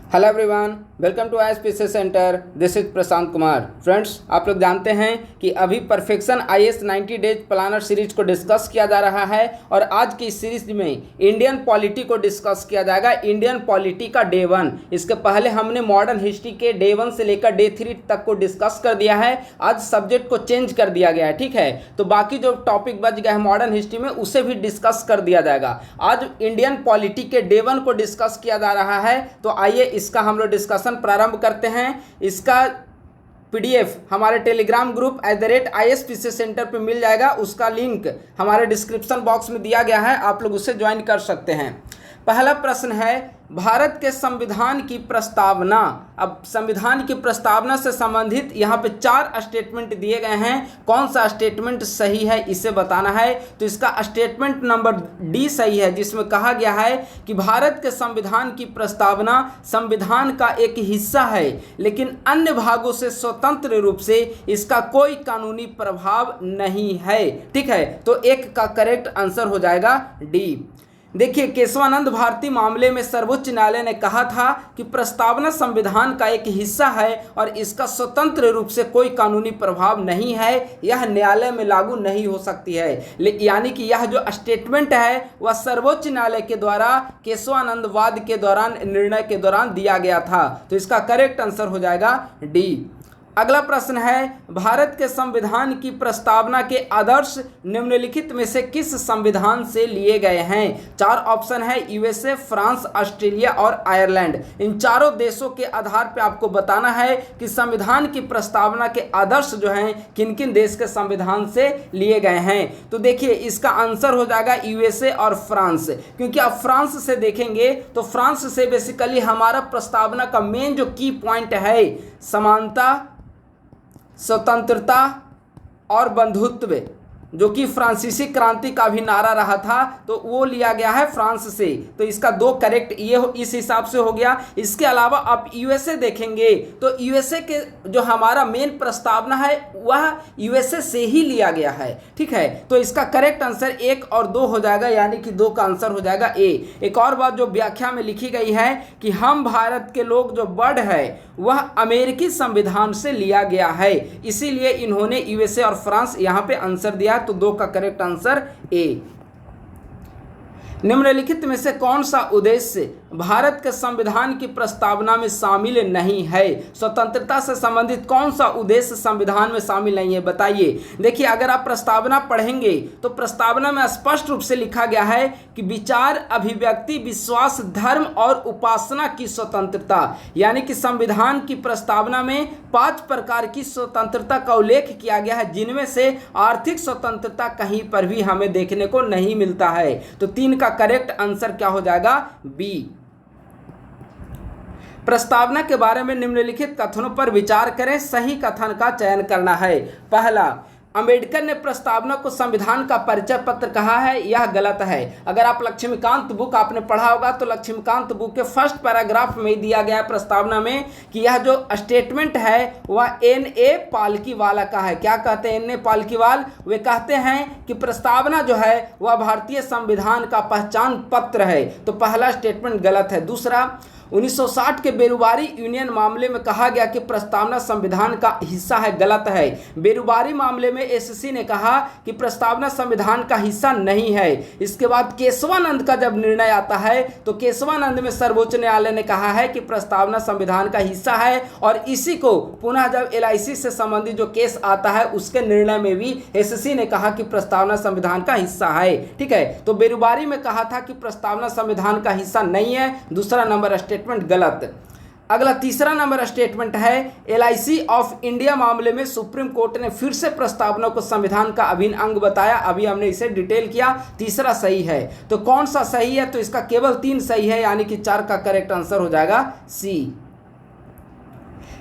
Hello everyone, welcome to IAS centre. This is Prashant Kumar. Friends, आप लोग जानते हैं कि अभी perfection IAS 90 days planner series को डिस्कस किया जा रहा है और आज की इस सीरीज में इंडियन पॉलिटी को डिस्कस किया जाएगा। इंडियन पॉलिटी का डे 1। इसके पहले हमने मॉडर्न हिस्ट्री के डे 1 से लेकर डे 3 तक को डिस्कस कर दिया है। आज सब्जेक्ट को चेंज कर दिया गया है, ठीक है। तो बाकी जो टॉपिक बच गया है मॉडर्न हिस्ट्री में उसे भी डिस्कस कर दिया जाएगा। आज इंडियन पॉलिटी के डे 1 को डिस्कस किया जा रहा है। तो आइए इसका हम लोग डिस्कशन प्रारंभ करते हैं। इसका पीडीएफ हमारे टेलीग्राम ग्रुप @IASPC सेंटर पे मिल जाएगा। उसका लिंक हमारे डिस्क्रिप्शन बॉक्स में दिया गया है, आप लोग उससे ज्वाइन कर सकते हैं। पहला प्रश्न है, भारत के संविधान की प्रस्तावना। अब संविधान की प्रस्तावना से संबंधित यहाँ पे 4 स्टेटमेंट दिए गए हैं। कौन सा स्टेटमेंट सही है इसे बताना है। तो इसका स्टेटमेंट नंबर डी सही है, जिसमें कहा गया है कि भारत के संविधान की प्रस्तावना संविधान का एक हिस्सा है, लेकिन अन्य भागों से स्वतंत्र रूप से इसका कोई कानूनी प्रभाव नहीं है। ठीक है, तो एक का करेक्ट आंसर हो जाएगा डी। देखिए, केशवानंद भारती मामले में सर्वोच्च न्यायालय ने कहा था कि प्रस्तावना संविधान का एक हिस्सा है और इसका स्वतंत्र रूप से कोई कानूनी प्रभाव नहीं है, यह न्यायालय में लागू नहीं हो सकती है। यानी कि यह जो स्टेटमेंट है वह सर्वोच्च न्यायालय के द्वारा केशवानंद वाद के दौरान, निर्णय के दौरान दिया गया था। तो इसका करेक्ट आंसर हो जाएगा डी। अगला प्रश्न है, भारत के संविधान की प्रस्तावना के आदर्श निम्नलिखित में से किस संविधान से लिए गए हैं। 4 ऑप्शन है, यूएसए, फ्रांस, ऑस्ट्रेलिया और आयरलैंड। इन चारों देशों के आधार पर आपको बताना है कि संविधान की प्रस्तावना के आदर्श जो हैं किन किन देश के संविधान से लिए गए हैं। तो देखिए, इसका आंसर हो जाएगा यूएसए और फ्रांस, क्योंकि आप फ्रांस से देखेंगे तो फ्रांस से बेसिकली हमारा प्रस्तावना का मेन जो की पॉइंट है, समानता, स्वतंत्रता और बंधुत्व, जो कि फ्रांसीसी क्रांति का भी नारा रहा था, तो वो लिया गया है फ्रांस से। तो इसका 2 करेक्ट ये इस हिसाब से हो गया। इसके अलावा आप यूएसए देखेंगे तो यूएसए के जो हमारा मेन प्रस्तावना है वह यूएसए से ही लिया गया है। ठीक है, तो इसका करेक्ट आंसर 1 और 2 हो जाएगा, यानी कि 2 का आंसर हो जाएगा ए। एक और बात जो व्याख्या में लिखी गई है कि हम भारत के लोग जो वर्ड है वह अमेरिकी संविधान से लिया गया है, इसीलिए इन्होंने यूएसए और फ्रांस यहाँ पे आंसर दिया। तो 2 का करेक्ट आंसर ए। निम्नलिखित में से कौन सा उद्देश्य भारत के संविधान की प्रस्तावना में शामिल नहीं है। स्वतंत्रता से संबंधित कौन सा उद्देश्य संविधान में शामिल नहीं है, बताइए। देखिए, अगर आप प्रस्तावना पढ़ेंगे तो प्रस्तावना में स्पष्ट रूप से लिखा गया है कि विचार, अभिव्यक्ति, विश्वास, धर्म और उपासना की स्वतंत्रता। यानी कि संविधान की प्रस्तावना में 5 प्रकार की स्वतंत्रता का उल्लेख किया गया है, जिनमें से आर्थिक स्वतंत्रता कहीं पर भी हमें देखने को नहीं मिलता है। तो 3 का करेक्ट आंसर क्या हो जाएगा, बी। प्रस्तावना के बारे में निम्नलिखित कथनों पर विचार करें, सही कथन का चयन करना है। पहला, अंबेडकर ने प्रस्तावना को संविधान का परिचय पत्र कहा है, यह गलत है। अगर आप लक्ष्मीकांत बुक आपने पढ़ा होगा तो लक्ष्मीकांत बुक के फर्स्ट पैराग्राफ में दिया गया है प्रस्तावना में कि यह जो स्टेटमेंट है वह N.A. पालकीवाला का है। क्या कहते हैं N.A. पालकीवाल? वे कहते हैं कि प्रस्तावना जो है वह भारतीय संविधान का पहचान पत्र है। तो पहला स्टेटमेंट गलत है। दूसरा, 1960 के बेरुबारी यूनियन मामले में कहा गया कि प्रस्तावना संविधान का हिस्सा है, गलत है। बेरुबारी मामले में एससी ने कहा कि प्रस्तावना संविधान का हिस्सा नहीं है। इसके बाद केशवानंद का जब निर्णय आता है तो केशवानंद में सर्वोच्च न्यायालय ने कहा है कि प्रस्तावना संविधान का हिस्सा है, और इसी को पुनः जब LIC से संबंधित जो केस आता है उसके निर्णय में भी एससी ने कहा कि प्रस्तावना संविधान का हिस्सा है। ठीक है, तो बेरुबारी में कहा था कि प्रस्तावना संविधान का हिस्सा नहीं है। दूसरा नंबर स्टेटमेंट गलत। अगला तीसरा नंबर स्टेटमेंट है, LIC ऑफ इंडिया मामले में सुप्रीम कोर्ट ने फिर से प्रस्तावना को संविधान का अभिन्न अंग बताया। अभी हमने इसे डिटेल किया। तीसरा सही है। तो कौन सा सही है? तो इसका केवल 3 सही है, यानी कि 4 का करेक्ट आंसर हो जाएगा सी।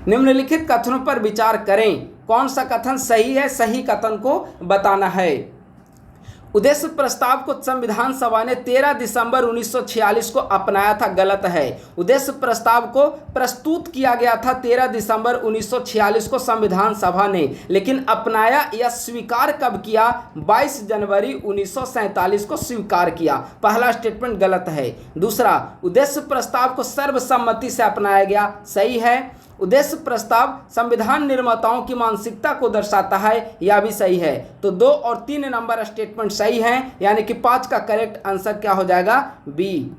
निम्नलिखित कथनों पर विचार करें, कौन सा कथन सही है, सही कथन को बताना है। उद्देश्य प्रस्ताव को संविधान सभा ने 13 दिसंबर 1946 को अपनाया था, गलत है। उद्देश्य प्रस्ताव को प्रस्तुत किया गया था 13 दिसंबर 1946 को संविधान सभा ने, लेकिन अपनाया या स्वीकार कब किया? 22 जनवरी 1947 को स्वीकार किया। पहला स्टेटमेंट गलत है। दूसरा, उद्देश्य प्रस्ताव को सर्वसम्मति से अपनाया गया, सही है। उद्देश्य प्रस्ताव संविधान निर्माताओं की मानसिकता को दर्शाता है, यह भी सही है। तो 2 और 3 नंबर स्टेटमेंट सही हैं, यानी कि 5 का करेक्ट आंसर क्या हो जाएगा? बी।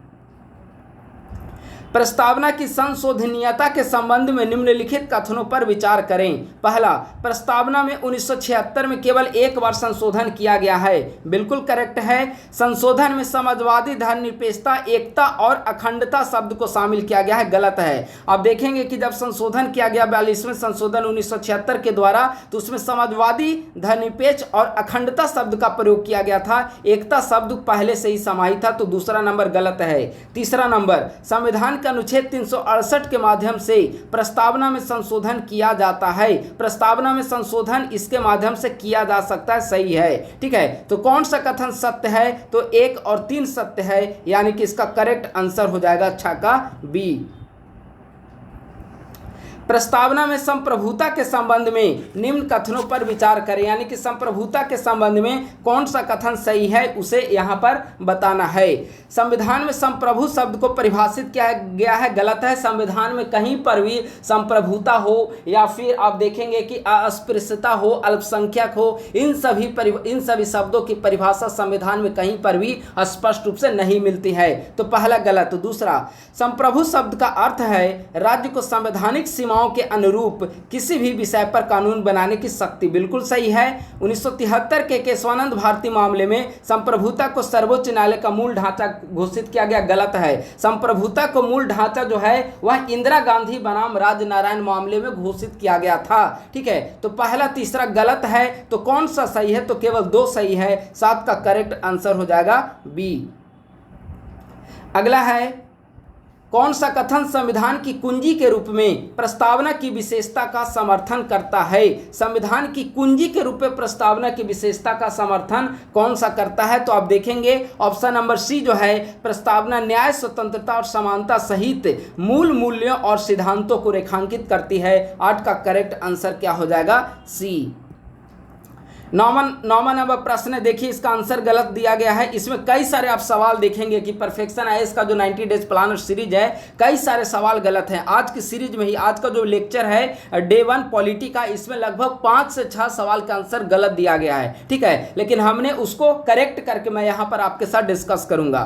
प्रस्तावना की संशोधनीयता के संबंध में निम्नलिखित कथनों पर विचार करें। पहला, प्रस्तावना में 1976 में केवल एक बार संशोधन किया गया है, बिल्कुल करेक्ट है। संशोधन में समाजवादी, धर्मनिरपेक्षता, एकता और अखंडता शब्द को शामिल किया गया है, गलत है। आप देखेंगे कि जब संशोधन किया गया 42वें संशोधन 1976 के द्वारा, तो उसमें समाजवादी, धर्मनिरपेक्ष और अखंडता शब्द का प्रयोग किया गया था, एकता शब्द पहले से ही समाहित था, तो दूसरा नंबर गलत है। तीसरा नंबर, संविधान के अनुच्छेद 368 के माध्यम से प्रस्तावना में संशोधन किया जाता है। प्रस्तावना में संशोधन इसके माध्यम से किया जा सकता है, सही है, ठीक है। तो कौन सा कथन सत्य है? तो 1 और 3 सत्य है, यानी कि इसका करेक्ट आंसर हो जाएगा अच्छा का बी। प्रस्तावना में संप्रभुता के संबंध में निम्न कथनों पर विचार करें, यानी कि संप्रभुता के संबंध में कौन सा कथन सही है उसे यहाँ पर बताना है। संविधान में संप्रभु शब्द को परिभाषित किया गया है, गलत है। संविधान में कहीं पर भी संप्रभुता हो या फिर आप देखेंगे कि अस्पृश्यता हो, अल्पसंख्यक हो, इन सभी शब्दों की परिभाषा संविधान में कहीं पर भी स्पष्ट रूप से नहीं मिलती है, तो पहला गलत। दूसरा, संप्रभु शब्द का अर्थ है राज्य को संवैधानिक सीमा के अनुरूप किसी भी विषय पर कानून बनाने की शक्ति, बिल्कुल सही है। 1973 के केशवानंद भारती मामले में संप्रभुता को सर्वोच्च न्यायालय का मूल ढांचा घोषित किया गया, गलत है। संप्रभुता को मूल ढांचा जो है वह इंदिरा गांधी बनाम राजनारायण मामले में घोषित किया गया था, ठीक है। तो पहला तीसरा गलत है, तो कौन सा सही है? तो केवल 2 सही है, 7 का करेक्ट आंसर हो जाएगा बी। अगला है, कौन सा कथन संविधान की कुंजी के रूप में प्रस्तावना की विशेषता का समर्थन करता है? संविधान की कुंजी के रूप में प्रस्तावना की विशेषता का समर्थन कौन सा करता है? तो आप देखेंगे ऑप्शन नंबर सी जो है, प्रस्तावना न्याय, स्वतंत्रता और समानता सहित मूल मूल्यों और सिद्धांतों को रेखांकित करती है। 8 का करेक्ट आंसर क्या हो जाएगा? सी। 9वां नंबर प्रश्न देखिए, इसका आंसर गलत दिया गया है। इसमें कई सारे आप सवाल देखेंगे कि परफेक्शन आईएएस का जो 90 डेज प्लानर सीरीज है, कई सारे सवाल गलत हैं। आज की सीरीज में ही आज का जो लेक्चर है डे 1 पॉलिटी का, इसमें लगभग 5 से 6 सवाल का आंसर गलत दिया गया है, ठीक है। लेकिन हमने उसको करेक्ट करके मैं यहाँ पर आपके साथ डिस्कस करूँगा।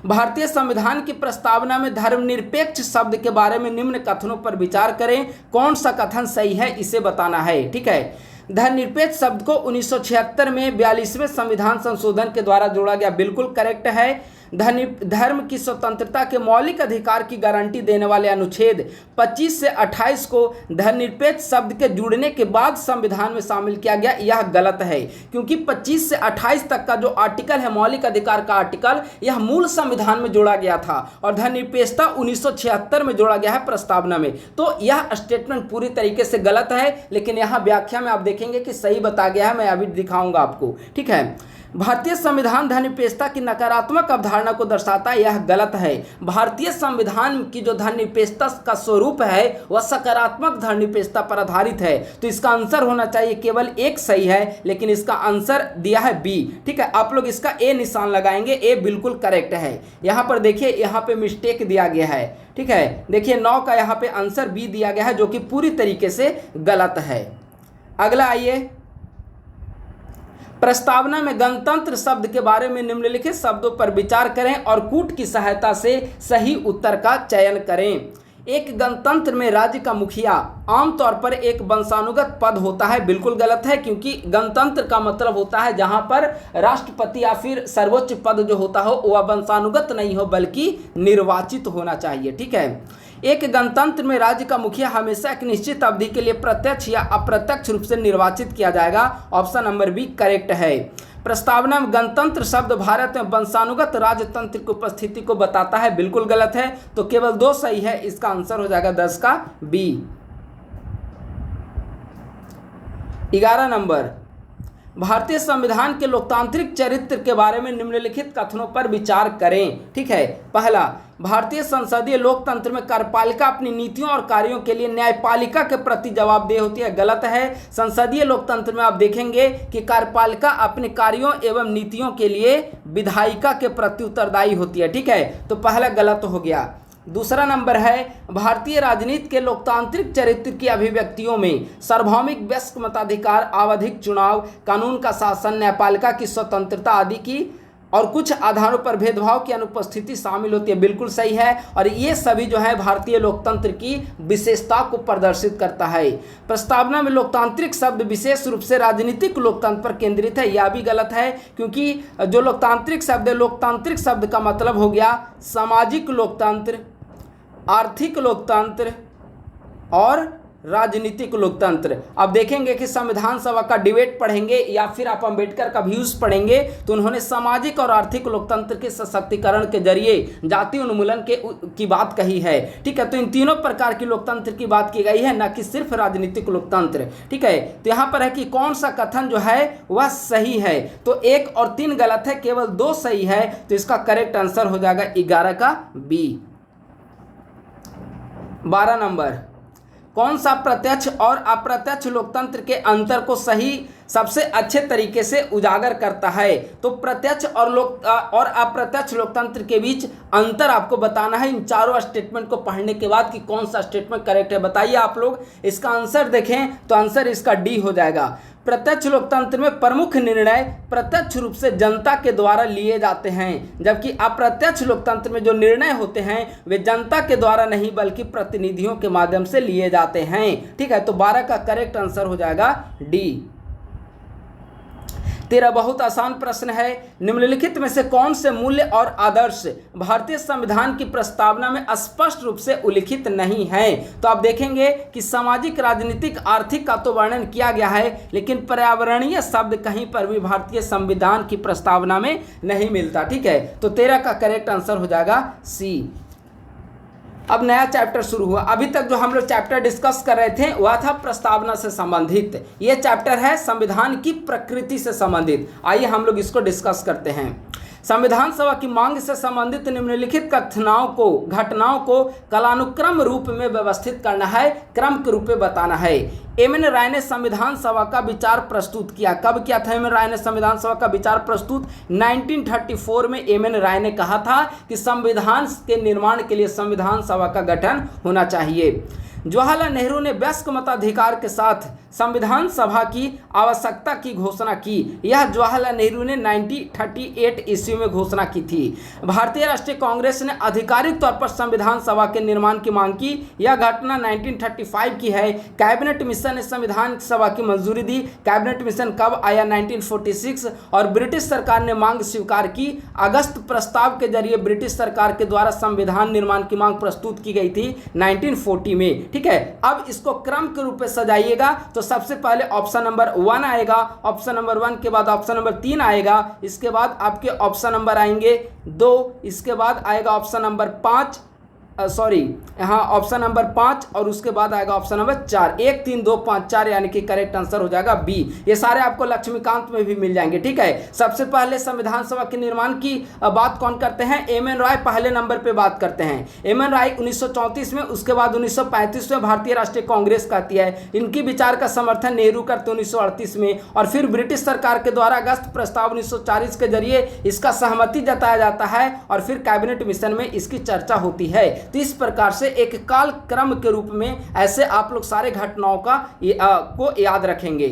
भारतीय संविधान की प्रस्तावना में धर्मनिरपेक्ष शब्द के बारे में निम्न कथनों पर विचार करें, कौन सा कथन सही है इसे बताना है, ठीक है। धर्मनिरपेक्ष शब्द को 1976 में 42वें संविधान संशोधन के द्वारा जोड़ा गया, बिल्कुल करेक्ट है। धर्म की स्वतंत्रता के मौलिक अधिकार की गारंटी देने वाले अनुच्छेद 25 से 28 को धर्मनिरपेक्ष शब्द के जुड़ने के बाद संविधान में शामिल किया गया, यह गलत है। क्योंकि 25 से 28 तक का जो आर्टिकल है, मौलिक अधिकार का आर्टिकल, यह मूल संविधान में जोड़ा गया था और धर्मनिरपेक्षता 1976 में जोड़ा गया है प्रस्तावना में। तो यह स्टेटमेंट पूरी तरीके से गलत है, लेकिन यहाँ व्याख्या में आप देखेंगे कि सही बता गया है, मैं अभी दिखाऊंगा आपको, ठीक है। भारतीय संविधान धर्मनिरपेक्षता की नकारात्मक अवधारणा को दर्शाता है, यह गलत है। भारतीय संविधान की जो धर्मनिरपेक्षता का स्वरूप है वह सकारात्मक धर्मनिरपेक्षता पर आधारित है। तो इसका आंसर होना चाहिए केवल एक सही है, लेकिन इसका आंसर दिया है बी, ठीक है। आप लोग इसका ए निशान लगाएंगे, ए बिल्कुल करेक्ट है। यहाँ पर देखिए, यहाँ पे मिस्टेक दिया गया है, ठीक है। देखिए 9 का यहाँ पे आंसर बी दिया गया है, जो कि पूरी तरीके से गलत है। अगला आइए, प्रस्तावना में गणतंत्र शब्द के बारे में निम्नलिखित शब्दों पर विचार करें और कूट की सहायता से सही उत्तर का चयन करें। एक गणतंत्र में राज्य का मुखिया आमतौर पर एक वंशानुगत पद होता है, बिल्कुल गलत है। क्योंकि गणतंत्र का मतलब होता है जहां पर राष्ट्रपति या फिर सर्वोच्च पद जो होता हो वह वंशानुगत नहीं हो बल्कि निर्वाचित होना चाहिए, ठीक है। एक गणतंत्र में राज्य का मुखिया हमेशा एक निश्चित अवधि के लिए प्रत्यक्ष या अप्रत्यक्ष रूप से निर्वाचित किया जाएगा। ऑप्शन नंबर बी करेक्ट है। प्रस्तावना में गणतंत्र शब्द भारत में वंशानुगत राजतंत्र की उपस्थिति को बताता है, बिल्कुल गलत है। तो केवल 2 सही है, इसका आंसर हो जाएगा 10 का बी। 11 नंबर, भारतीय संविधान के लोकतांत्रिक चरित्र के बारे में निम्नलिखित कथनों पर विचार करें। ठीक है, पहला, भारतीय संसदीय लोकतंत्र में कार्यपालिका अपनी नीतियों और कार्यों के लिए न्यायपालिका के प्रति जवाबदेह होती है। गलत है। संसदीय लोकतंत्र में आप देखेंगे कि कार्यपालिका अपने कार्यों एवं नीतियों के लिए विधायिका के प्रति उत्तरदायी होती है। ठीक है, तो पहला गलत हो गया। दूसरा नंबर है, भारतीय राजनीति के लोकतांत्रिक चरित्र की अभिव्यक्तियों में सार्वभौमिक वयस्क मताधिकार, आवधिक चुनाव, कानून का शासन, न्यायपालिका की स्वतंत्रता आदि की और कुछ आधारों पर भेदभाव की अनुपस्थिति शामिल होती है। बिल्कुल सही है, और ये सभी जो है भारतीय लोकतंत्र की विशेषता को प्रदर्शित करता है। प्रस्तावना में लोकतांत्रिक शब्द विशेष रूप से राजनीतिक लोकतंत्र पर केंद्रित है, यह भी गलत है, क्योंकि जो लोकतांत्रिक शब्द है, लोकतांत्रिक शब्द का मतलब हो गया सामाजिक लोकतंत्र, आर्थिक लोकतंत्र और राजनीतिक लोकतंत्र। अब देखेंगे कि संविधान सभा का डिबेट पढ़ेंगे या फिर आप अंबेडकर का व्यूज पढ़ेंगे तो उन्होंने सामाजिक और आर्थिक लोकतंत्र के सशक्तिकरण के जरिए जाति उन्मूलन की बात कही है। ठीक है, तो इन तीनों प्रकार की लोकतंत्र की बात की गई है, न कि सिर्फ राजनीतिक लोकतंत्र। ठीक है, तो यहाँ पर है कि कौन सा कथन जो है वह सही है, तो 1 और 3 गलत है, केवल 2 सही है, तो इसका करेक्ट आंसर हो जाएगा 11 का बी। 12 नंबर, कौन सा प्रत्यक्ष और अप्रत्यक्ष लोकतंत्र के अंतर को सबसे अच्छे तरीके से उजागर करता है? तो प्रत्यक्ष और अप्रत्यक्ष लोकतंत्र के बीच अंतर आपको बताना है इन चारों स्टेटमेंट को पढ़ने के बाद कि कौन सा स्टेटमेंट करेक्ट है। बताइए आप लोग, इसका आंसर देखें तो आंसर इसका डी हो जाएगा। प्रत्यक्ष लोकतंत्र में प्रमुख निर्णय प्रत्यक्ष रूप से जनता के द्वारा लिए जाते हैं, जबकि अप्रत्यक्ष लोकतंत्र में जो निर्णय होते हैं वे जनता के द्वारा नहीं बल्कि प्रतिनिधियों के माध्यम से लिए जाते हैं। ठीक है, तो 12 का करेक्ट आंसर हो जाएगा डी। 13 बहुत आसान प्रश्न है, निम्नलिखित में से कौन से मूल्य और आदर्श भारतीय संविधान की प्रस्तावना में स्पष्ट रूप से उल्लिखित नहीं है? तो आप देखेंगे कि सामाजिक, राजनीतिक, आर्थिक का तो वर्णन किया गया है, लेकिन पर्यावरणीय शब्द कहीं पर भी भारतीय संविधान की प्रस्तावना में नहीं मिलता। ठीक है, तो 13 का करेक्ट आंसर हो जाएगा सी। अब नया चैप्टर शुरू हुआ। अभी तक जो हम लोग चैप्टर डिस्कस कर रहे थे वह था प्रस्तावना से संबंधित, ये चैप्टर है संविधान की प्रकृति से संबंधित। आइए हम लोग इसको डिस्कस करते हैं। संविधान सभा की मांग से संबंधित निम्नलिखित घटनाओं को कालानुक्रम रूप में व्यवस्थित करना है, क्रम के रूप में बताना है। एम.एन. राय ने संविधान सभा का विचार प्रस्तुत किया। कब किया था एम.एन. राय ने संविधान सभा का विचार प्रस्तुत? 1934 में एम.एन. राय ने कहा था कि संविधान के निर्माण के लिए संविधान सभा का गठन होना चाहिए। जवाहरलाल नेहरू ने वयस्क मताधिकार के साथ संविधान सभा की आवश्यकता की घोषणा की। यह जवाहरलाल नेहरू ने 1938 ईस्वी में घोषणा की थी। भारतीय राष्ट्रीय कांग्रेस ने आधिकारिक तौर पर संविधान सभा के निर्माण की मांग की। यह घटना 1935 की है। कैबिनेट मिशन ने संविधान सभा की मंजूरी दी। कैबिनेट मिशन कब आया? 1946। और ब्रिटिश सरकार ने मांग स्वीकार की। अगस्त प्रस्ताव के जरिए ब्रिटिश सरकार के द्वारा संविधान निर्माण की मांग प्रस्तुत की गई थी 1940 में। ठीक है, अब इसको क्रम के रूप में सजाइएगा तो सबसे पहले ऑप्शन नंबर 1 आएगा, ऑप्शन नंबर 1 के बाद ऑप्शन नंबर 3 आएगा, इसके बाद आपके ऑप्शन नंबर आएंगे 2, इसके बाद आएगा ऑप्शन नंबर 5, यहाँ ऑप्शन नंबर 5 और उसके बाद आएगा ऑप्शन नंबर 4। 1 3 2 5 4 यानी कि करेक्ट आंसर हो जाएगा बी। ये सारे आपको लक्ष्मीकांत में भी मिल जाएंगे। ठीक है, सबसे पहले संविधान सभा के निर्माण की बात कौन करते हैं? एम.एन. राय पहले नंबर पे बात करते हैं। एम.एन. राय 1934 में, उसके बाद 1935 में भारतीय राष्ट्रीय कांग्रेस कहती है। इनकी विचार का समर्थन नेहरू करते 1938 में, और फिर ब्रिटिश सरकार के द्वारा अगस्त प्रस्ताव 1940 के जरिए इसका सहमति जताया जाता है, और फिर कैबिनेट मिशन में इसकी चर्चा होती है। तो इस प्रकार से एक काल क्रम के रूप में ऐसे आप लोग सारे घटनाओं को याद रखेंगे।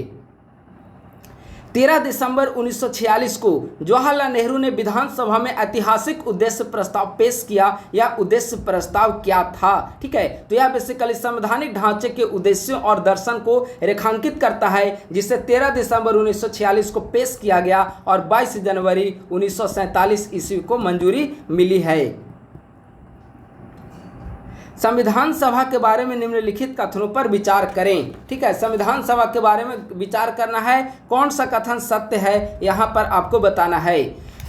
13 दिसंबर 1946 को जवाहरलाल नेहरू ने विधानसभा में ऐतिहासिक उद्देश्य प्रस्ताव पेश किया। यह उद्देश्य प्रस्ताव क्या था? ठीक है, तो यह बेसिकली संवैधानिक ढांचे के उद्देश्यों और दर्शन को रेखांकित करता है, जिसे 13 दिसंबर 1946 को पेश किया गया और 22 जनवरी 1947 ईस्वी को मंजूरी मिली है। संविधान सभा के बारे में निम्नलिखित कथनों पर विचार करें। ठीक है, संविधान सभा के बारे में विचार करना है, कौन सा कथन सत्य है यहाँ पर आपको बताना है।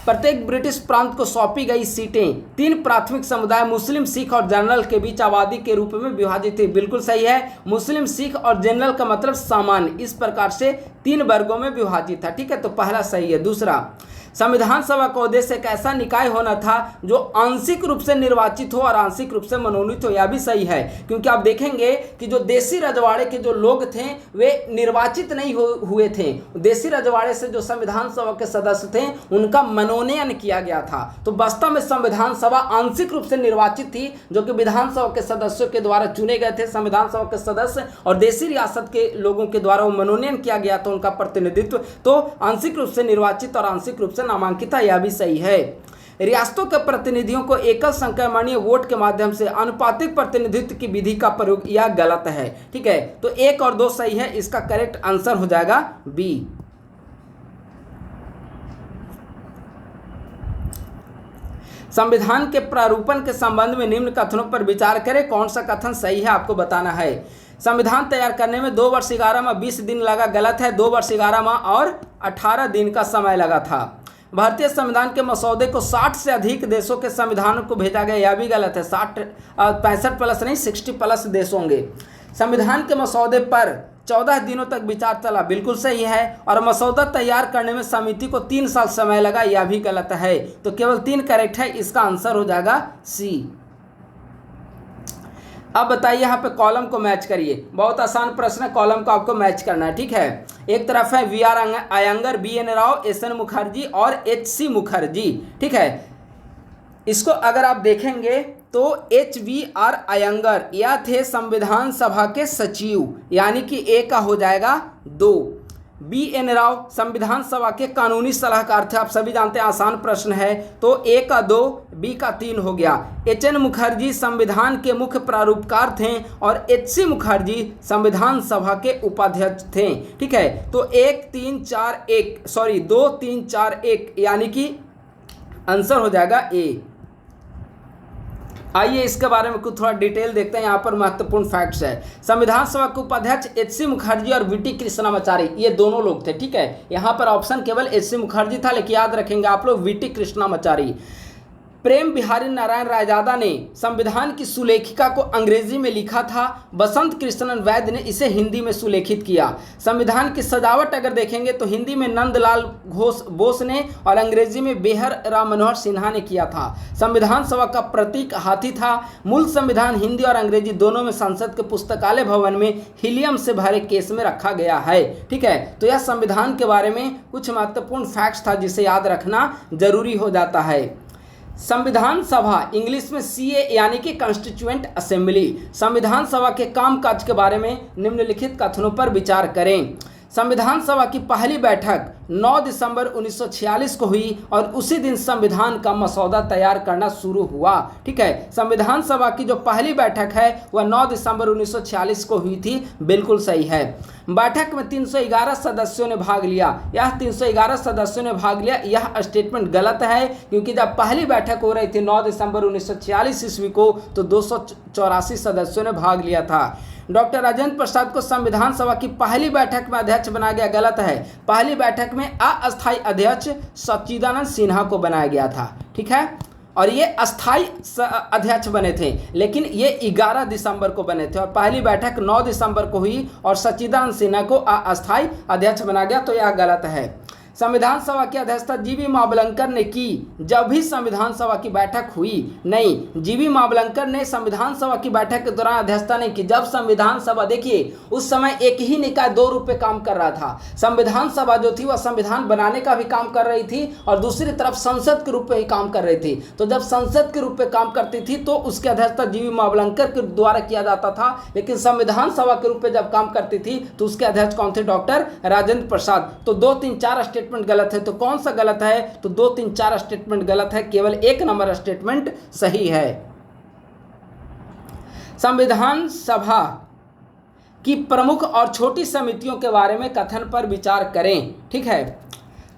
प्रत्येक ब्रिटिश प्रांत को सौंपी गई सीटें 3 प्राथमिक समुदाय मुस्लिम, सिख और जनरल के बीच आबादी के रूप में विभाजित थी। बिल्कुल सही है, मुस्लिम, सिख और जनरल का मतलब सामान्य, इस प्रकार से 3 वर्गों में विभाजित था। ठीक है, तो पहला सही है। दूसरा, संविधान सभा का उद्देश्य एक ऐसा निकाय होना था जो आंशिक रूप से निर्वाचित हो और आंशिक रूप से मनोनीत हो। यह भी सही है, क्योंकि आप देखेंगे कि जो देसी रजवाड़े के जो लोग थे वे निर्वाचित नहीं हुए थे। देसी रजवाड़े से जो संविधान सभा के सदस्य थे उनका मनोनयन किया गया था। तो वास्तव में संविधान सभा आंशिक रूप से निर्वाचित थी, जो कि विधानसभा के सदस्यों के द्वारा चुने गए थे संविधान सभा के सदस्य, और देसी रियासत के लोगों के द्वारा वो मनोनयन किया गया था उनका प्रतिनिधित्व। तो आंशिक रूप से निर्वाचित और आंशिक रूप से नामांकित था, यह भी सही है। रियासतों के प्रतिनिधियों को एकल संख्यामानीय वोट के माध्यम से अनुपातिक प्रतिनिधित्व की विधि का प्रयोग, यह गलत है। ठीक है, तो 1 और 2 सही है, इसका करेक्ट आंसर हो जाएगा बी। संविधान के प्रारूपण के संबंध में निम्न कथनों पर विचार करें। कौन सा कथन सही है आपको बताना है। संविधान तैयार करने में 2 वर्ष 11 माह 20 दिन लगा, गलत है। 2 वर्ष 11 माह और 18 दिन का समय लगा था। भारतीय संविधान के मसौदे को 60 से अधिक देशों के संविधानों को भेजा गया, यह भी गलत है। 65 प्लस नहीं, 60 प्लस देश होंगे। संविधान के मसौदे पर 14 दिनों तक विचार चला, बिल्कुल सही है। और मसौदा तैयार करने में समिति को 3 साल समय लगा, यह भी गलत है। तो केवल 3 करेक्ट है, इसका आंसर हो जाएगा सी। अब बताइए यहाँ पे कॉलम को मैच करिए। बहुत आसान प्रश्न है, कॉलम को आपको मैच करना है। ठीक है, एक तरफ है V R Iyengar, B N Rao, S N Mukherjee और एच सी मुखर्जी। ठीक है, इसको अगर आप देखेंगे तो एच वी आर अयंगर यह थे संविधान सभा के सचिव, यानी कि ए का हो जाएगा 2। बी एन राव संविधान सभा के कानूनी सलाहकार थे, आप सभी जानते हैं, आसान प्रश्न है। तो ए का 2, बी का 3 हो गया। एच एन मुखर्जी संविधान के मुख्य प्रारूपकार थे और एच सी मुखर्जी संविधान सभा के उपाध्यक्ष थे। ठीक है, तो 1 3 4 1 सॉरी 2 3 4 1 यानी कि आंसर हो जाएगा ए। आइए इसके बारे में कुछ थोड़ा डिटेल देखते हैं। यहाँ पर महत्वपूर्ण फैक्ट्स है। संविधान सभा के उपाध्यक्ष एच सी मुखर्जी और वी टी कृष्णामाचारी, ये दोनों लोग थे। ठीक है, यहाँ पर ऑप्शन केवल एच सी मुखर्जी था, लेकिन याद रखेंगे आप लोग वी टी कृष्णामाचारी। प्रेम बिहारी नारायण रायजादा ने संविधान की सुलेखिका को अंग्रेजी में लिखा था, बसंत कृष्णन वैद्य ने इसे हिंदी में सुलेखित किया। संविधान की सजावट अगर देखेंगे तो हिंदी में नंदलाल घोष बोस ने और अंग्रेजी में बेहर राम मनोहर सिन्हा ने किया था। संविधान सभा का प्रतीक हाथी था। मूल संविधान हिंदी और अंग्रेजी दोनों में संसद के पुस्तकालय भवन में हीलियम से भरे केस में रखा गया है। ठीक है, तो यह संविधान के बारे में कुछ महत्वपूर्ण फैक्ट्स था जिसे याद रखना जरूरी हो जाता है। संविधान सभा इंग्लिश में सीए यानी कि कॉन्स्टिट्यूएंट असेंबली। संविधान सभा के कामकाज के बारे में निम्नलिखित कथनों पर विचार करें। संविधान सभा की पहली बैठक 9 दिसंबर 1946 को हुई और उसी दिन संविधान का मसौदा तैयार करना शुरू हुआ। ठीक है, संविधान सभा की जो पहली बैठक है वह 9 दिसंबर 1946 को हुई थी, बिल्कुल सही है। बैठक में 311 सदस्यों ने भाग लिया। यह 311 सदस्यों ने भाग लिया, यह स्टेटमेंट गलत है, क्योंकि जब पहली बैठक हो रही थी 9 दिसंबर 1946 ईस्वी को तो 284 सदस्यों ने भाग लिया था। डॉक्टर राजेंद्र प्रसाद को संविधान सभा की पहली बैठक में अध्यक्ष बनाया गया, गलत है। पहली बैठक में अस्थायी अध्यक्ष सच्चिदानंद सिन्हा को बनाया गया था। ठीक है, और ये अस्थायी अध्यक्ष बने थे, लेकिन ये 11 दिसंबर को बने थे और पहली बैठक 9 दिसंबर को हुई और सच्चिदानंद सिन्हा को अस्थायी अध्यक्ष बना गया, तो यह गलत है। संविधान सभा की अध्यक्षता जीवी मावलंकर ने की जब भी संविधान सभा की बैठक हुई, नहीं, जीवी मावलंकर ने संविधान सभा की बैठक के दौरान अध्यक्षता नहीं की। जब संविधान सभा, देखिए उस समय एक ही निकाय 2 रूप पे काम कर रहा था। संविधान सभा जो थी वह संविधान बनाने का भी काम कर रही थी और दूसरी तरफ संसद के रूप में ही काम कर रही थी। तो जब संसद के रूप में काम करती थी तो उसकी अध्यक्षता जीवी मावलंकर के द्वारा किया जाता था, लेकिन संविधान सभा के रूप में जब काम करती थी तो उसके अध्यक्ष कौन थे? डॉक्टर राजेंद्र प्रसाद। तो 2 3 4 स्टेटमेंट गलत है, तो कौन सा गलत है? तो 2 3 4 स्टेटमेंट गलत है, केवल 1 नंबर स्टेटमेंट सही है। संविधान सभा की प्रमुख और छोटी समितियों के बारे में कथन पर विचार करें। ठीक है,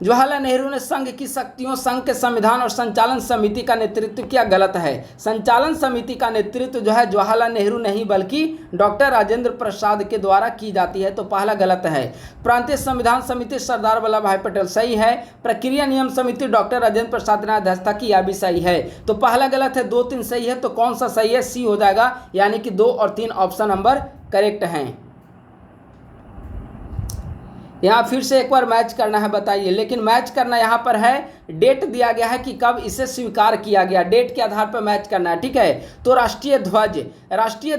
जवाहरलाल नेहरू ने संघ की शक्तियों, संघ के संविधान और संचालन समिति का नेतृत्व किया, गलत है। संचालन समिति का नेतृत्व जो है जवाहरलाल नेहरू नहीं बल्कि डॉक्टर राजेंद्र प्रसाद के द्वारा की जाती है, तो पहला गलत है। प्रांतीय संविधान समिति सरदार वल्लभ भाई पटेल, सही है। प्रक्रिया नियम समिति डॉक्टर राजेंद्र प्रसाद ने अध्यक्षता की, यह भी सही है। तो पहला गलत है, 2 3 सही है, तो कौन सा सही है? सी हो जाएगा, यानी कि 2 और 3 ऑप्शन नंबर करेक्ट हैं। यहाँ फिर से एक बार मैच करना है, बताइए। लेकिन मैच करना यहाँ पर है, डेट दिया गया है कि कब इसे स्वीकार किया गया, डेट के आधार पर मैच करना है, ठीक है। तो राष्ट्रीय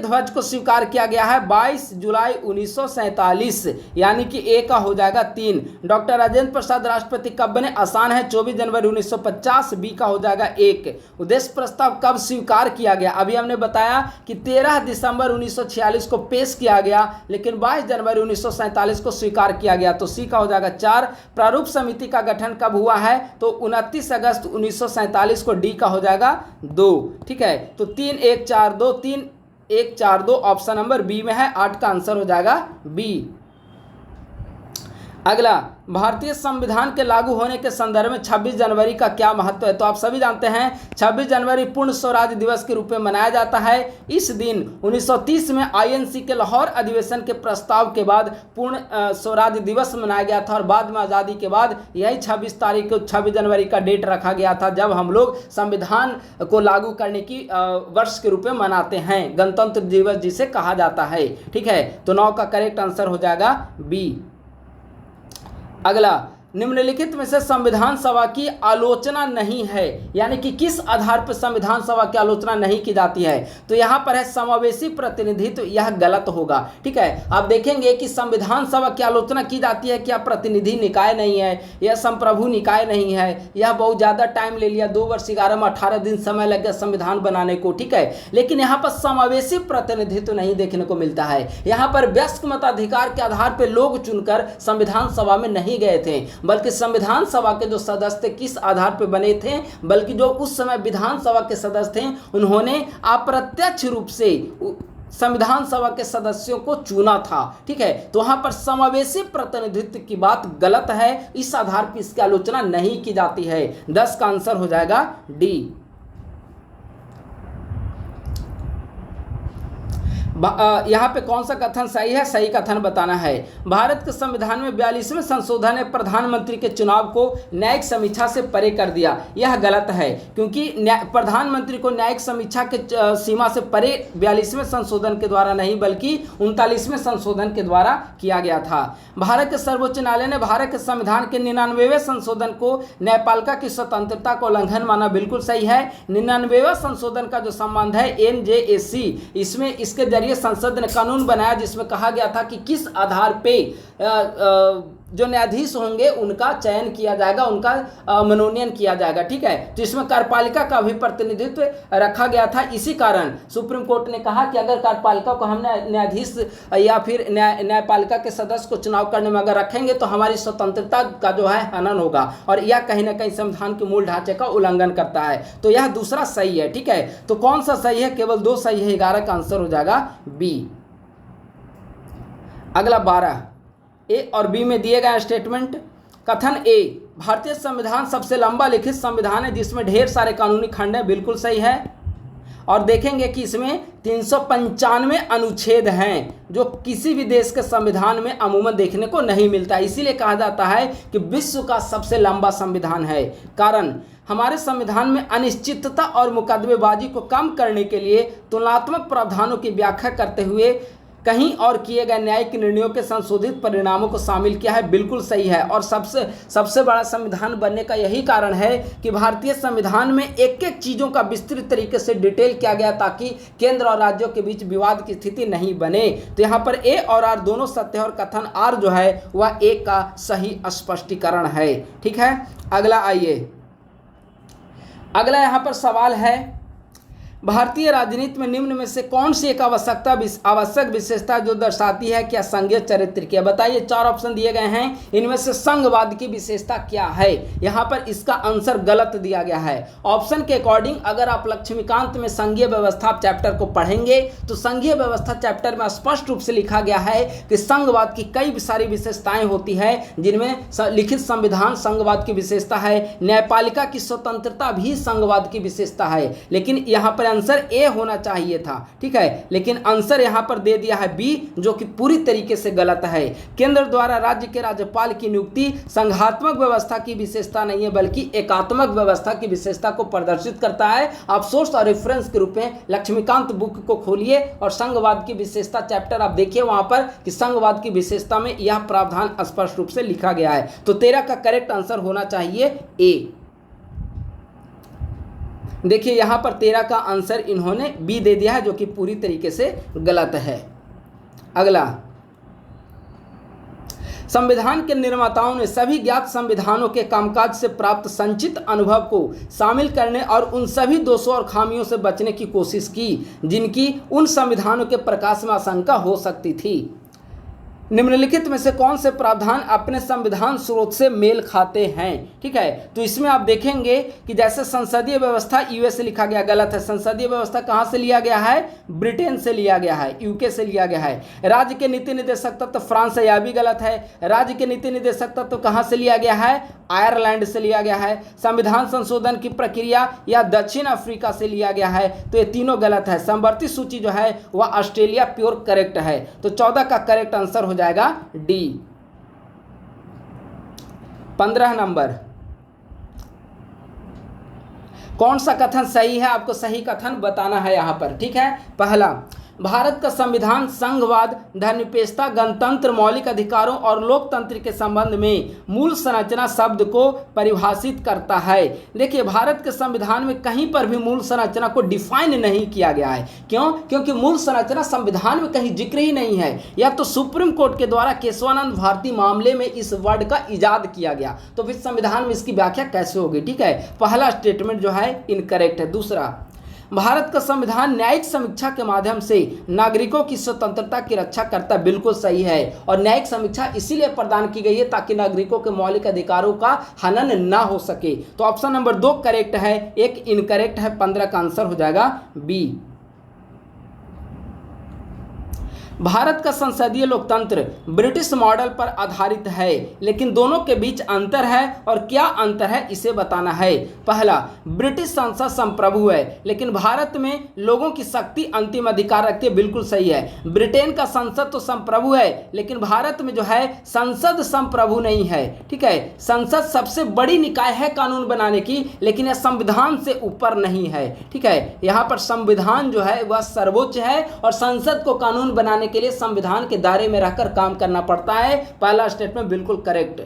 ध्वज को स्वीकार किया गया है 22 जुलाई 1947, यानी कि ए का हो जाएगा 3। डॉक्टर राजेंद्र प्रसाद राष्ट्रपति कब बने? आसान है, 24 जनवरी 1950, बी का हो जाएगा 1। उद्देश्य प्रस्ताव कब स्वीकार किया गया? अभी हमने बताया कि 13 दिसंबर 1946 को पेश किया गया, लेकिन 22 जनवरी 1947 को स्वीकार किया गया, तो सी का हो जाएगा 4। प्रारूप समिति का गठन कब हुआ है? तो 29 अगस्त 1947 को, डी का हो जाएगा 2, ठीक है। तो 3 1 4 2, 3 1 4 2 ऑप्शन नंबर बी में है, 8 का आंसर हो जाएगा बी। अगला, भारतीय संविधान के लागू होने के संदर्भ में 26 जनवरी का क्या महत्व है? तो आप सभी जानते हैं 26 जनवरी पूर्ण स्वराज दिवस के रूप में मनाया जाता है। इस दिन 1930 में आईएनसी के लाहौर अधिवेशन के प्रस्ताव के बाद पूर्ण स्वराज दिवस मनाया गया था, और बाद में आज़ादी के बाद यही 26 तारीख को 26 जनवरी का डेट रखा गया था, जब हम लोग संविधान को लागू करने की वर्ष के रूप में मनाते हैं, गणतंत्र दिवस जिसे कहा जाता है, ठीक है। तो 9 का करेक्ट आंसर हो जाएगा बी। अगला, निम्नलिखित में से संविधान सभा की आलोचना नहीं है, यानी कि किस आधार पर संविधान सभा की आलोचना नहीं की जाती है? तो यहाँ पर है समावेशी प्रतिनिधित्व, यह गलत होगा, ठीक है। आप देखेंगे कि संविधान सभा की आलोचना की जाती है कि यह प्रतिनिधि निकाय नहीं है, यह संप्रभु निकाय नहीं है, यह बहुत ज़्यादा टाइम ले लिया, 2 वर्ष 11 में 18 दिन समय लग गया संविधान बनाने को, ठीक है। लेकिन यहाँ पर समावेशी प्रतिनिधित्व नहीं देखने को मिलता है। यहाँ पर वयस्क मताधिकार के आधार पर लोग चुनकर संविधान सभा में नहीं गए थे, बल्कि संविधान सभा के जो सदस्य किस आधार पर बने थे, बल्कि जो उस समय विधानसभा के सदस्य थे उन्होंने अप्रत्यक्ष रूप से संविधान सभा के सदस्यों को चुना था, ठीक है। तो वहां पर समावेशी प्रतिनिधित्व की बात गलत है, इस आधार पर इसकी आलोचना नहीं की जाती है। 10 का आंसर हो जाएगा डी। यहाँ पे कौन सा कथन सही है? सही कथन बताना है। भारत के संविधान में 42वें संशोधन ने प्रधानमंत्री के चुनाव को न्यायिक समीक्षा से परे कर दिया, यह गलत है, क्योंकि प्रधानमंत्री को न्यायिक समीक्षा के सीमा से परे 42वें संशोधन के द्वारा नहीं बल्कि 39वें संशोधन के द्वारा किया गया था। भारत के सर्वोच्च न्यायालय ने भारत के संविधान के 99वें संशोधन को न्यायपालिका की स्वतंत्रता को उल्लंघन माना, बिल्कुल सही है। 99वें संशोधन का जो संबंध है NJAC, इसमें इसके जरिए संसद ने कानून बनाया जिसमें कहा गया था कि किस आधार पे जो न्यायाधीश होंगे उनका चयन किया जाएगा, उनका मनोनयन किया जाएगा, ठीक है। तो इसमें कार्यपालिका का भी प्रतिनिधित्व रखा गया था। इसी कारण सुप्रीम कोर्ट ने कहा कि अगर कार्यपालिका को हम न्यायाधीश या फिर न्यायपालिका के सदस्य को चुनाव करने में अगर रखेंगे तो हमारी स्वतंत्रता का जो है हनन होगा, और यह कहीं ना कहीं संविधान के मूल ढांचे का उल्लंघन करता है। तो यह दूसरा सही है, ठीक है। तो कौन सा सही है? केवल 2 सही है, 11 का आंसर हो जाएगा बी। अगला 12, ए और बी में दिए गए स्टेटमेंट। कथन ए, भारतीय संविधान सबसे लंबा लिखित संविधान है जिसमें ढेर सारे कानूनी खंड हैं, बिल्कुल सही है। और देखेंगे कि इसमें 395 अनुच्छेद हैं जो किसी भी देश के संविधान में अमूमन देखने को नहीं मिलता, इसीलिए कहा जाता है कि विश्व का सबसे लंबा संविधान है। कारण हमारे संविधान में अनिश्चितता और मुकदमेबाजी को कम करने के लिए तुलनात्मक प्रावधानों की व्याख्या करते हुए कहीं और किए गए न्यायिक निर्णयों के संशोधित परिणामों को शामिल किया है, बिल्कुल सही है। और सबसे बड़ा संविधान बनने का यही कारण है कि भारतीय संविधान में एक एक चीज़ों का विस्तृत तरीके से डिटेल किया गया ताकि केंद्र और राज्यों के बीच विवाद की स्थिति नहीं बने। तो यहाँ पर ए और आर दोनों सत्य है और कथन आर जो है वह ए का सही स्पष्टीकरण है, ठीक है। अगला आइए, अगला यहाँ पर सवाल है, भारतीय राजनीति में निम्न में से कौन सी एक आवश्यक विशेषता जो दर्शाती है क्या संघीय चरित्र की है? बताइए, 4 ऑप्शन दिए गए हैं, इनमें से संघवाद की विशेषता क्या है? यहाँ पर इसका आंसर गलत दिया गया है। ऑप्शन के अकॉर्डिंग अगर आप लक्ष्मीकांत में संघीय व्यवस्था चैप्टर को पढ़ेंगे तो संघीय व्यवस्था चैप्टर में स्पष्ट रूप से लिखा गया है कि संघवाद की कई सारी विशेषताएं होती है, जिनमें लिखित संविधान संघवाद की विशेषता है, न्यायपालिका की स्वतंत्रता भी संघवाद की विशेषता है। लेकिन यहाँ पर आंसर ए होना चाहिए था, ठीक है, लेकिन आंसर यहां पर दे दिया है बी, जो कि पूरी तरीके से गलत है। केंद्र द्वारा राज्य के राज्यपाल की नियुक्ति संघात्मक व्यवस्था की विशेषता नहीं है, बल्कि एकात्मक व्यवस्था की विशेषता को प्रदर्शित करता है। आप सोर्स और रेफरेंस के रूप में लक्ष्मीकांत बुक को खोलिए और संघवाद की विशेषता चैप्टर आप देखिए वहां पर कि संघवाद की विशेषता में यह प्रावधान स्पष्ट रूप से लिखा गया है। तो 13 का करेक्ट आंसर होना चाहिए ए। देखिए यहां पर 13 का आंसर इन्होंने बी दे दिया है, जो कि पूरी तरीके से गलत है। अगला, संविधान के निर्माताओं ने सभी ज्ञात संविधानों के कामकाज से प्राप्त संचित अनुभव को शामिल करने और उन सभी दोषों और खामियों से बचने की कोशिश की जिनकी उन संविधानों के प्रकाश में आशंका हो सकती थी। निम्नलिखित में से कौन से प्रावधान अपने संविधान स्रोत से मेल खाते हैं? ठीक है, तो इसमें आप देखेंगे कि जैसे संसदीय व्यवस्था यूएस से लिखा गया, गलत है। संसदीय व्यवस्था कहाँ से लिया गया है? ब्रिटेन से लिया गया है, यूके से लिया गया है। राज्य के नीति निदेशक तत्व फ्रांस से, यह भी गलत है। राज्य के नीति निदेशक तत्व कहाँ से लिया गया है? आयरलैंड से लिया गया है। संविधान संशोधन की प्रक्रिया या दक्षिण अफ्रीका से लिया गया है, तो ये तीनों गलत है। समवर्ती सूची जो है वह ऑस्ट्रेलिया प्योर करेक्ट है, तो 14 का करेक्ट आंसर हो जाएगा डी। 15 नंबर, कौन सा कथन सही है? आपको सही कथन बताना है यहां पर, ठीक है। पहला, भारत का संविधान संघवाद, धर्मनिरपेक्षता, गणतंत्र, मौलिक अधिकारों और लोकतंत्र के संबंध में मूल संरचना शब्द को परिभाषित करता है। देखिए, भारत के संविधान में कहीं पर भी मूल संरचना को डिफाइन नहीं किया गया है। क्यों? क्योंकि मूल संरचना संविधान में कहीं जिक्र ही नहीं है, या तो सुप्रीम कोर्ट के द्वारा केशवानंद भारती मामले में इस वर्ड का इजाद किया गया, तो फिर संविधान में इसकी व्याख्या कैसे होगी? ठीक है, पहला स्टेटमेंट जो है इनकरेक्ट है। दूसरा, भारत का संविधान न्यायिक समीक्षा के माध्यम से नागरिकों की स्वतंत्रता की रक्षा करता, बिल्कुल सही है। और न्यायिक समीक्षा इसीलिए प्रदान की गई है ताकि नागरिकों के मौलिक अधिकारों का हनन ना हो सके। तो ऑप्शन नंबर 2 करेक्ट है, एक इनकरेक्ट है। 15 का आंसर हो जाएगा बी। भारत का संसदीय लोकतंत्र ब्रिटिश मॉडल पर आधारित है, लेकिन दोनों के बीच अंतर है, और क्या अंतर है इसे बताना है। पहला, ब्रिटिश संसद संप्रभु है, लेकिन भारत में लोगों की शक्ति अंतिम अधिकार रखती है, बिल्कुल सही है। ब्रिटेन का संसद तो संप्रभु है, लेकिन भारत में जो है संसद संप्रभु नहीं है, ठीक है। संसद सबसे बड़ी निकाय है कानून बनाने की, लेकिन यह संविधान से ऊपर नहीं है, ठीक है। यहाँ पर संविधान जो है वह सर्वोच्च है, और संसद को कानून बनाने के लिए संविधान के दायरे में रहकर काम करना पड़ता है। पहला स्टेटमेंट बिल्कुल करेक्ट।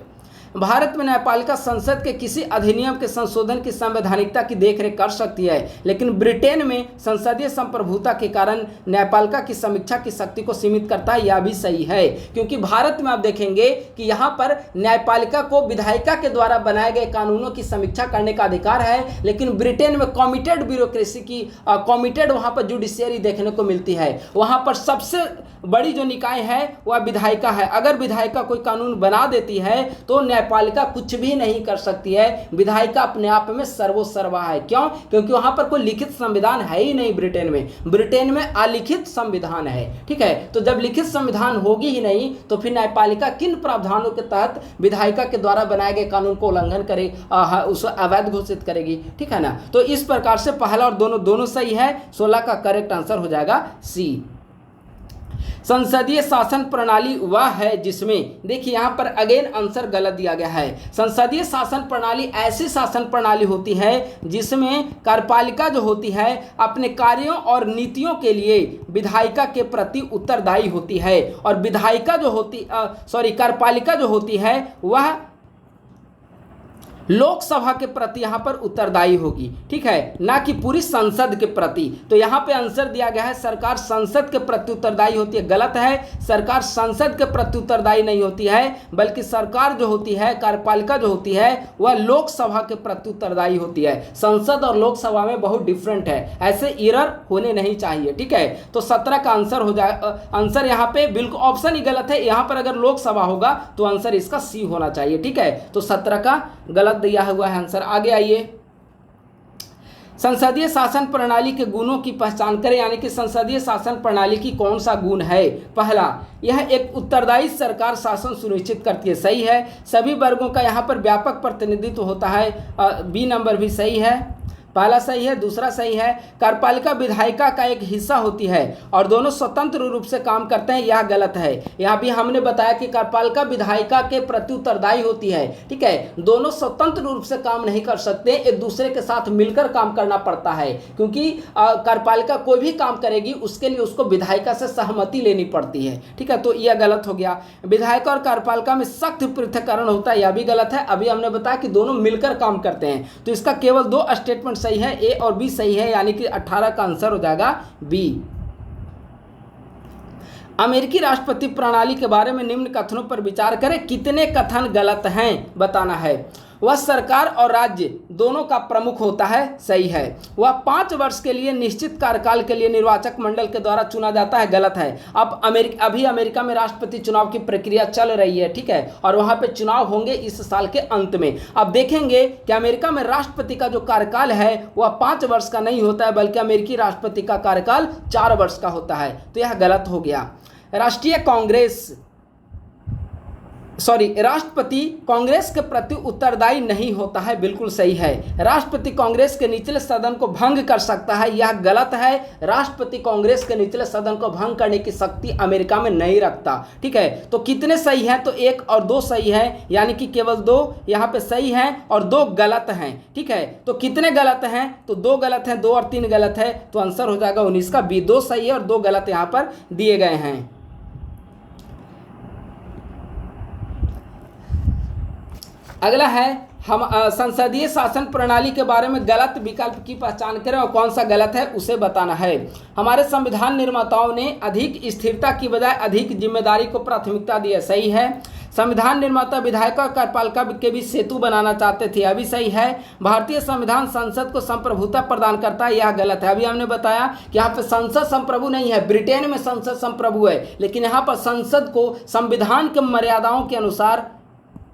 भारत में न्यायपालिका संसद के किसी अधिनियम के संशोधन की संवैधानिकता की देखरेख कर सकती है, लेकिन ब्रिटेन में संसदीय संप्रभुता के कारण न्यायपालिका की समीक्षा की शक्ति को सीमित करता है। यह भी सही है, क्योंकि भारत में आप देखेंगे कि यहाँ पर न्यायपालिका को विधायिका के द्वारा बनाए गए कानूनों की समीक्षा करने का अधिकार है, लेकिन ब्रिटेन में कॉमिटेड ब्यूरोक्रेसी की कॉमिटेड वहाँ पर जुडिशियरी देखने को मिलती है। वहाँ पर सबसे बड़ी जो निकाय है वह विधायिका है। अगर विधायिका कोई कानून बना देती है तो न्यायपालिका कुछ भी नहीं कर सकती है। विधायिका अपने आप में सर्वोसर्वा है। क्यों? क्योंकि वहां पर कोई लिखित संविधान है ही नहीं। ब्रिटेन में अलिखित संविधान है, ठीक है। तो जब लिखित संविधान होगी ही नहीं तो फिर न्यायपालिका किन प्रावधानों के तहत विधायिका के द्वारा बनाए गए कानून को उल्लंघन करे, उसे अवैध घोषित करेगी, ठीक है ना। तो इस प्रकार से पहला और दोनों सही है। 16 का करेक्ट आंसर हो जाएगा सी। संसदीय शासन प्रणाली वह है जिसमें, देखिए यहां पर अगेन आंसर गलत दिया गया है। संसदीय शासन प्रणाली ऐसी शासन प्रणाली होती है जिसमें कार्यपालिका जो होती है अपने कार्यों और नीतियों के लिए विधायिका के प्रति उत्तरदायी होती है, और विधायिका जो होती कार्यपालिका जो होती है वह लोकसभा के प्रति यहाँ पर उत्तरदायी होगी, ठीक है, ना कि पूरी संसद के प्रति। तो यहाँ पे आंसर दिया गया है सरकार संसद के प्रति उत्तरदायी होती है। गलत है, सरकार संसद के प्रति उत्तरदायी नहीं होती है, बल्कि सरकार जो होती है, कार्यपालिका जो होती है, वह लोकसभा के प्रति उत्तरदायी होती है। संसद और लोकसभा में बहुत डिफरेंट है, ऐसे एरर होने नहीं चाहिए, ठीक है। तो 17 का आंसर हो जाए, आंसर यहाँ पे बिल्कुल ऑप्शन ही गलत है। यहाँ पर अगर लोकसभा होगा तो आंसर इसका सी होना चाहिए, ठीक है। तो 17 का गलत दिया हुआ है आंसर। आगे आइए, संसदीय शासन प्रणाली के गुणों की पहचान करें, यानी कि संसदीय शासन प्रणाली की कौन सा गुण है। पहला, यह एक उत्तरदायी सरकार शासन सुनिश्चित करती है, सही है। सभी वर्गों का यहाँ पर व्यापक प्रतिनिधित्व होता है, बी नंबर भी सही है, पहला सही है। दूसरा सही है, कार्यपालिका विधायिका का एक हिस्सा होती है और दोनों स्वतंत्र रूप से काम करते हैं, यह गलत है। यहाँ भी हमने बताया कि कार्यपालिका विधायिका के प्रति उत्तरदायी होती है, ठीक है। दोनों स्वतंत्र रूप से काम नहीं कर सकते, एक दूसरे के साथ मिलकर काम करना पड़ता है, क्योंकि कार्यपालिका कोई भी काम करेगी उसके लिए उसको विधायिका से सहमति लेनी पड़ती है, ठीक है। तो यह गलत हो गया। विधायिका और कार्यपालिका में सख्त पृथक्करण होता है, यह भी गलत है। अभी हमने बताया कि दोनों मिलकर काम करते हैं, तो इसका केवल 2 स्टेटमेंट सही है, ए और बी सही है, यानी कि 18 का आंसर हो जाएगा बी। अमेरिकी राष्ट्रपति प्रणाली के बारे में निम्न कथनों पर विचार करें, कितने कथन गलत हैं बताना है। वह सरकार और राज्य दोनों का प्रमुख होता है, सही है। वह 5 वर्ष के लिए निश्चित कार्यकाल के लिए निर्वाचक मंडल के द्वारा चुना जाता है, गलत है। अब अभी अमेरिका में राष्ट्रपति चुनाव की प्रक्रिया चल रही है, ठीक है, और वहां पे चुनाव होंगे इस साल के अंत में। अब देखेंगे कि अमेरिका में राष्ट्रपति का जो कार्यकाल है वह 5 वर्ष का नहीं होता है, बल्कि अमेरिकी राष्ट्रपति का कार्यकाल 4 वर्ष का होता है, तो यह गलत हो गया। राष्ट्रपति कांग्रेस के प्रति उत्तरदायी नहीं होता है, बिल्कुल सही है। राष्ट्रपति कांग्रेस के निचले सदन को भंग कर सकता है, यह गलत है। राष्ट्रपति कांग्रेस के निचले सदन को भंग करने की शक्ति अमेरिका में नहीं रखता, ठीक है। तो कितने सही हैं, तो 1 और 2 सही है, यानी कि केवल 2 यहाँ पे सही हैं और 2 गलत हैं, ठीक है। तो कितने गलत हैं, तो 2 गलत हैं, 2 और 3 गलत है, तो आंसर हो जाएगा 19 का बी। 2 सही है और 2 गलत यहाँ पर दिए गए हैं। अगला है, हम संसदीय शासन प्रणाली के बारे में गलत विकल्प की पहचान करें और कौन सा गलत है उसे बताना है। हमारे संविधान निर्माताओं ने अधिक स्थिरता की बजाय अधिक जिम्मेदारी को प्राथमिकता दी है, सही है। संविधान निर्माता विधायक और कार्यपालिका के बीच सेतु बनाना चाहते थे, अभी सही है। भारतीय संविधान संसद को संप्रभुता प्रदान करता है, यह गलत है। अभी हमने बताया कि यहाँ पर संसद संप्रभु नहीं है, ब्रिटेन में संसद संप्रभु है, लेकिन यहाँ पर संसद को संविधान के मर्यादाओं के अनुसार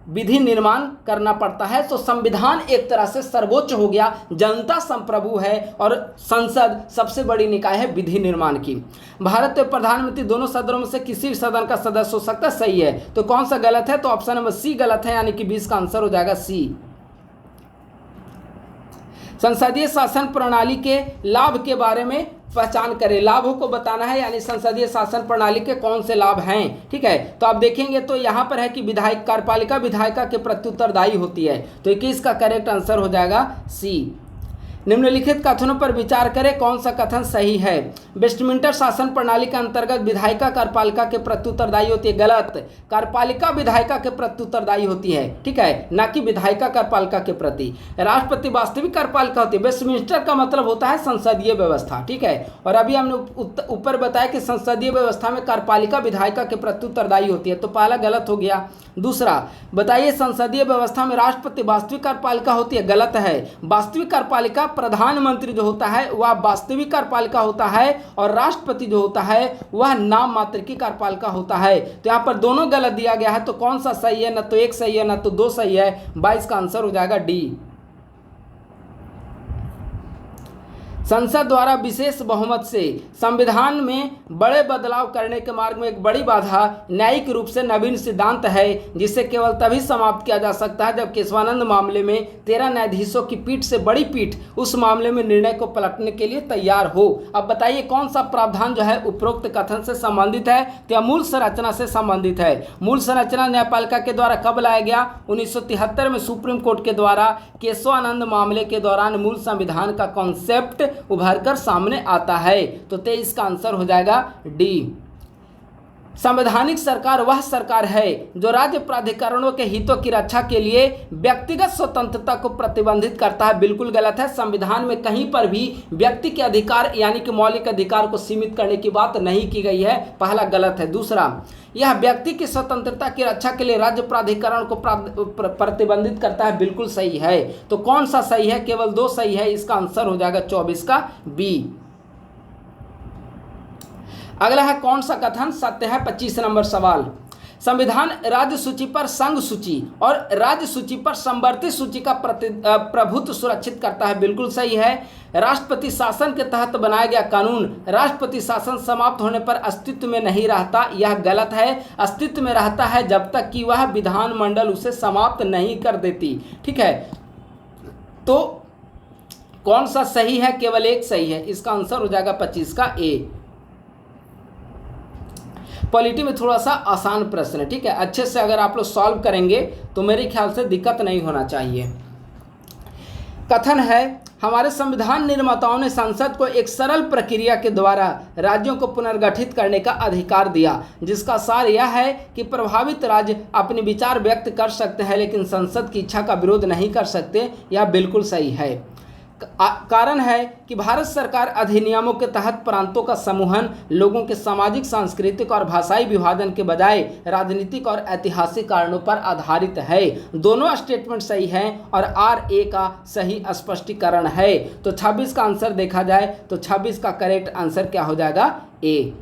विधि निर्माण करना पड़ता है। तो संविधान एक तरह से सर्वोच्च हो गया, जनता संप्रभु है और संसद सबसे बड़ी निकाय है विधि निर्माण की। भारत के प्रधानमंत्री दोनों सदनों में से किसी भी सदन का सदस्य हो सकता है, सही है। तो कौन सा गलत है, तो ऑप्शन नंबर सी गलत है, यानी कि 20 का आंसर हो जाएगा सी। संसदीय शासन प्रणाली के लाभ के बारे में पहचान करें, लाभों को बताना है, यानी संसदीय शासन प्रणाली के कौन से लाभ हैं, ठीक है। तो आप देखेंगे तो यहाँ पर है कि विधायक कार्यपालिका विधायिका के प्रति उत्तरदायी होती है, तो 21 का करेक्ट आंसर हो जाएगा सी। निम्नलिखित कथनों पर विचार करें, कौन सा कथन सही है। वेस्टमिंस्टर शासन प्रणाली के अंतर्गत विधायिका कार्यपालिका के प्रति उत्तरदायी होती है, गलत। कार्यपालिका विधायिका के प्रति उत्तरदायी होती है, ठीक है, ना कि विधायिका कार्यपालिका के प्रति। राष्ट्रपति वास्तविक कार्यपालिका होती है। वेस्टमिंस्टर का मतलब होता है संसदीय व्यवस्था, ठीक है। और अभी हमने ऊपर बताया कि संसदीय व्यवस्था में कार्यपालिका विधायिका के प्रति उत्तरदायी होती है, तो पहला गलत हो गया। दूसरा, बताइए संसदीय व्यवस्था में राष्ट्रपति वास्तविक कार्यपालिका होती है, गलत है। वास्तविक कार्यपालिका प्रधानमंत्री जो होता है वह वास्तविक कार्यपालिका होता है और राष्ट्रपति जो होता है वह नाम मात्र की कार्यपालिका होता है। तो यहाँ पर दोनों गलत दिया गया है, तो कौन सा सही है, न तो 1 सही है न तो 2 सही है। 22 का आंसर हो जाएगा डी। संसद द्वारा विशेष बहुमत से संविधान में बड़े बदलाव करने के मार्ग में एक बड़ी बाधा न्यायिक रूप से नवीन सिद्धांत है, जिसे केवल तभी समाप्त किया जा सकता है जब केशवानंद मामले में 13 न्यायाधीशों की पीठ से बड़ी पीठ उस मामले में निर्णय को पलटने के लिए तैयार हो। अब बताइए कौन सा प्रावधान जो है उपरोक्त कथन से संबंधित है, तो मूल संरचना से संबंधित है। मूल संरचना न्यायपालिका के द्वारा कब लाया गया, 1973 में सुप्रीम कोर्ट के द्वारा केशवानंद मामले के दौरान मूल संविधान का कॉन्सेप्ट उभर कर सामने आता है। तो 23 का आंसर हो जाएगा डी। संवैधानिक सरकार वह सरकार है जो राज्य प्राधिकरणों के हितों की रक्षा के लिए व्यक्तिगत स्वतंत्रता को प्रतिबंधित करता है। बिल्कुल गलत है। संविधान में कहीं पर भी व्यक्ति के अधिकार यानी कि मौलिक अधिकार को सीमित करने की बात नहीं की गई है। पहला गलत है। दूसरा, यह व्यक्ति की स्वतंत्रता की रक्षा के लिए राज्य प्राधिकरण को प्रतिबंधित करता है। बिल्कुल सही है। तो कौन सा सही है? केवल दो सही है। इसका आंसर हो जाएगा 24 का बी। अगला है कौन सा कथन सत्य है? 25 नंबर सवाल। संविधान राज्य सूची पर संघ सूची और राज्य सूची पर संवर्ती सूची का प्रभुत्व सुरक्षित करता है। बिल्कुल सही है। राष्ट्रपति शासन के तहत बनाया गया कानून राष्ट्रपति शासन समाप्त होने पर अस्तित्व में नहीं रहता। यह गलत है। अस्तित्व में रहता है जब तक कि वह विधानमंडल उसे समाप्त नहीं कर देती। ठीक है, तो कौन सा सही है? केवल एक सही है। इसका आंसर हो जाएगा 25 का ए। पॉलिटी में थोड़ा सा आसान प्रश्न है। ठीक है, अच्छे से अगर आप लोग सॉल्व करेंगे तो मेरे ख्याल से दिक्कत नहीं होना चाहिए। कथन है हमारे संविधान निर्माताओं ने संसद को एक सरल प्रक्रिया के द्वारा राज्यों को पुनर्गठित करने का अधिकार दिया, जिसका सार यह है कि प्रभावित राज्य अपने विचार व्यक्त कर सकते हैं लेकिन संसद की इच्छा का विरोध नहीं कर सकते। यह बिल्कुल सही है। कारण है कि भारत सरकार अधिनियमों के तहत प्रांतों का समूहन लोगों के सामाजिक, सांस्कृतिक और भाषाई विभाजन के बजाय राजनीतिक और ऐतिहासिक कारणों पर आधारित है। दोनों स्टेटमेंट सही हैं और आर ए का सही स्पष्टीकरण है। तो 26 का आंसर देखा जाए तो 26 का करेक्ट आंसर क्या हो जाएगा? ए।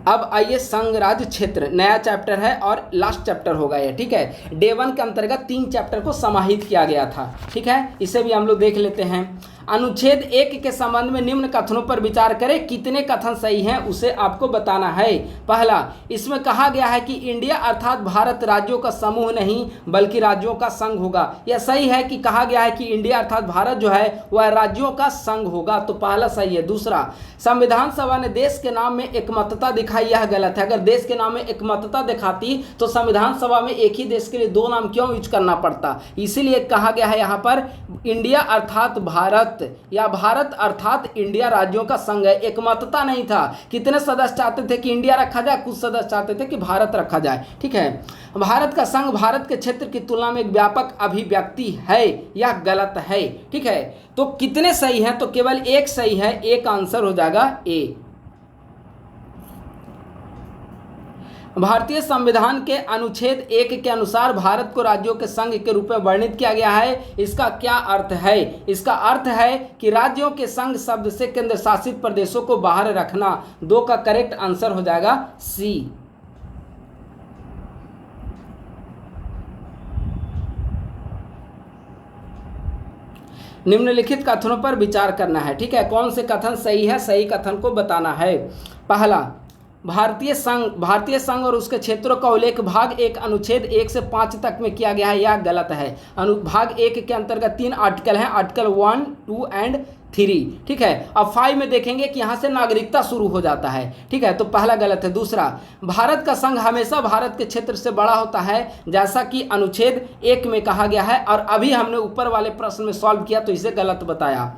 अब आइए संघ राज्य क्षेत्र, नया चैप्टर है और लास्ट चैप्टर होगा ये। ठीक है, डे 1 के अंतर्गत 3 चैप्टर को समाहित किया गया था। ठीक है, इसे भी हम लोग देख लेते हैं। अनुच्छेद 1 के संबंध में निम्न कथनों पर विचार करें। कितने कथन सही हैं उसे आपको बताना है। पहला, इसमें कहा गया है कि इंडिया अर्थात भारत राज्यों का समूह नहीं बल्कि राज्यों का संघ होगा। यह सही है कि कहा गया है कि इंडिया अर्थात भारत जो है वह राज्यों का संघ होगा, तो पहला सही है। दूसरा, संविधान सभा ने देश के नाम में एकमतता दिखाई, यह गलत है। अगर देश के नाम में एकमतता दिखाती तो संविधान सभा में एक ही देश के लिए 2 नाम क्यों यूज करना पड़ता? इसीलिए कहा गया है यहाँ पर इंडिया अर्थात भारत या भारत अर्थात इंडिया राज्यों का संघ है। एकमतता नहीं था। कितने सदस्य चाहते थे कि इंडिया रखा जाए, कुछ सदस्य चाहते थे कि भारत रखा जाए। ठीक है, भारत का संघ भारत के क्षेत्र की तुलना में एक व्यापक अभिव्यक्ति है, यह गलत है। ठीक है, तो कितने सही हैं? तो केवल एक सही है। एक आंसर हो जाएगा ए। भारतीय संविधान के अनुच्छेद 1 के अनुसार भारत को राज्यों के संघ के रूप में वर्णित किया गया है। इसका क्या अर्थ है? इसका अर्थ है कि राज्यों के संघ शब्द से केंद्र शासित प्रदेशों को बाहर रखना। 2 का करेक्ट आंसर हो जाएगा सी। निम्नलिखित कथनों पर विचार करना है। ठीक है, कौन से कथन सही है? सही कथन को बताना है। पहला, भारतीय संघ और उसके क्षेत्रों का उल्लेख भाग 1 अनुच्छेद 1 से 5 तक में किया गया है, यह गलत है। भाग 1 के अंतर्गत 3 आर्टिकल हैं, आर्टिकल 1, 2 एंड 3। ठीक है, अब 5 में देखेंगे कि यहाँ से नागरिकता शुरू हो जाता है। ठीक है, तो पहला गलत है। दूसरा, भारत का संघ हमेशा भारत के क्षेत्र से बड़ा होता है जैसा कि अनुच्छेद 1 में कहा गया है, और अभी हमने ऊपर वाले प्रश्न में सॉल्व किया तो इसे गलत बताया।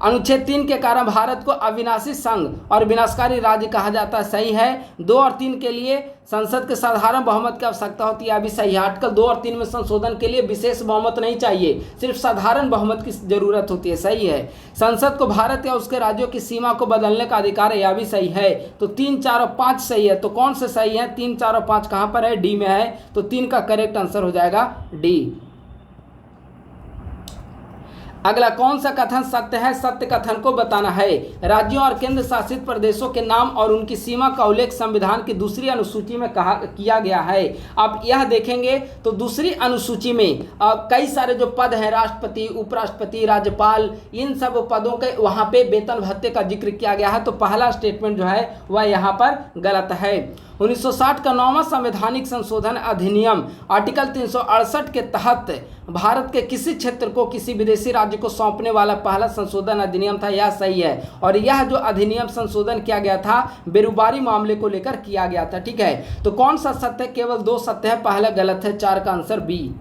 अनुच्छेद 3 के कारण भारत को अविनाशी संघ और विनाशकारी राज्य कहा जाता है, सही है। 2 और 3 के लिए संसद के साधारण बहुमत की आवश्यकता होती है, अभी सही है। आर्टिकल 2 और 3 में संशोधन के लिए विशेष बहुमत नहीं चाहिए, सिर्फ साधारण बहुमत की जरूरत होती है, सही है। संसद को भारत या उसके राज्यों की सीमा को बदलने का अधिकार है, यह भी सही है। तो 3, 4 और 5 सही है। तो कौन से सही है? 3, 4 और 5 कहाँ पर है? डी में है। तो 3 का करेक्ट आंसर हो जाएगा डी। अगला, कौन सा कथन सत्य है? सत्य कथन को बताना है। राज्यों और केंद्र शासित प्रदेशों के नाम और उनकी सीमा का उल्लेख संविधान की दूसरी अनुसूची में किया गया है। अब यह देखेंगे तो दूसरी अनुसूची में कई सारे जो पद हैं, राष्ट्रपति, उपराष्ट्रपति, राज्यपाल, इन सब पदों के वहाँ पे वेतन भत्ते का जिक्र किया गया है। तो पहला स्टेटमेंट जो है वह यहाँ पर गलत है। 1960 का 9वां संवैधानिक संशोधन अधिनियम आर्टिकल 368 के तहत भारत के किसी क्षेत्र को किसी विदेशी राज्य को सौंपने वाला पहला संशोधन अधिनियम था, यह सही है। और यह जो अधिनियम संशोधन किया गया था बेरोजगारी मामले को लेकर किया गया था। ठीक है, तो कौन सा सत्य है? केवल 2 सत्य है, पहला गलत है। 4 का आंसर बी।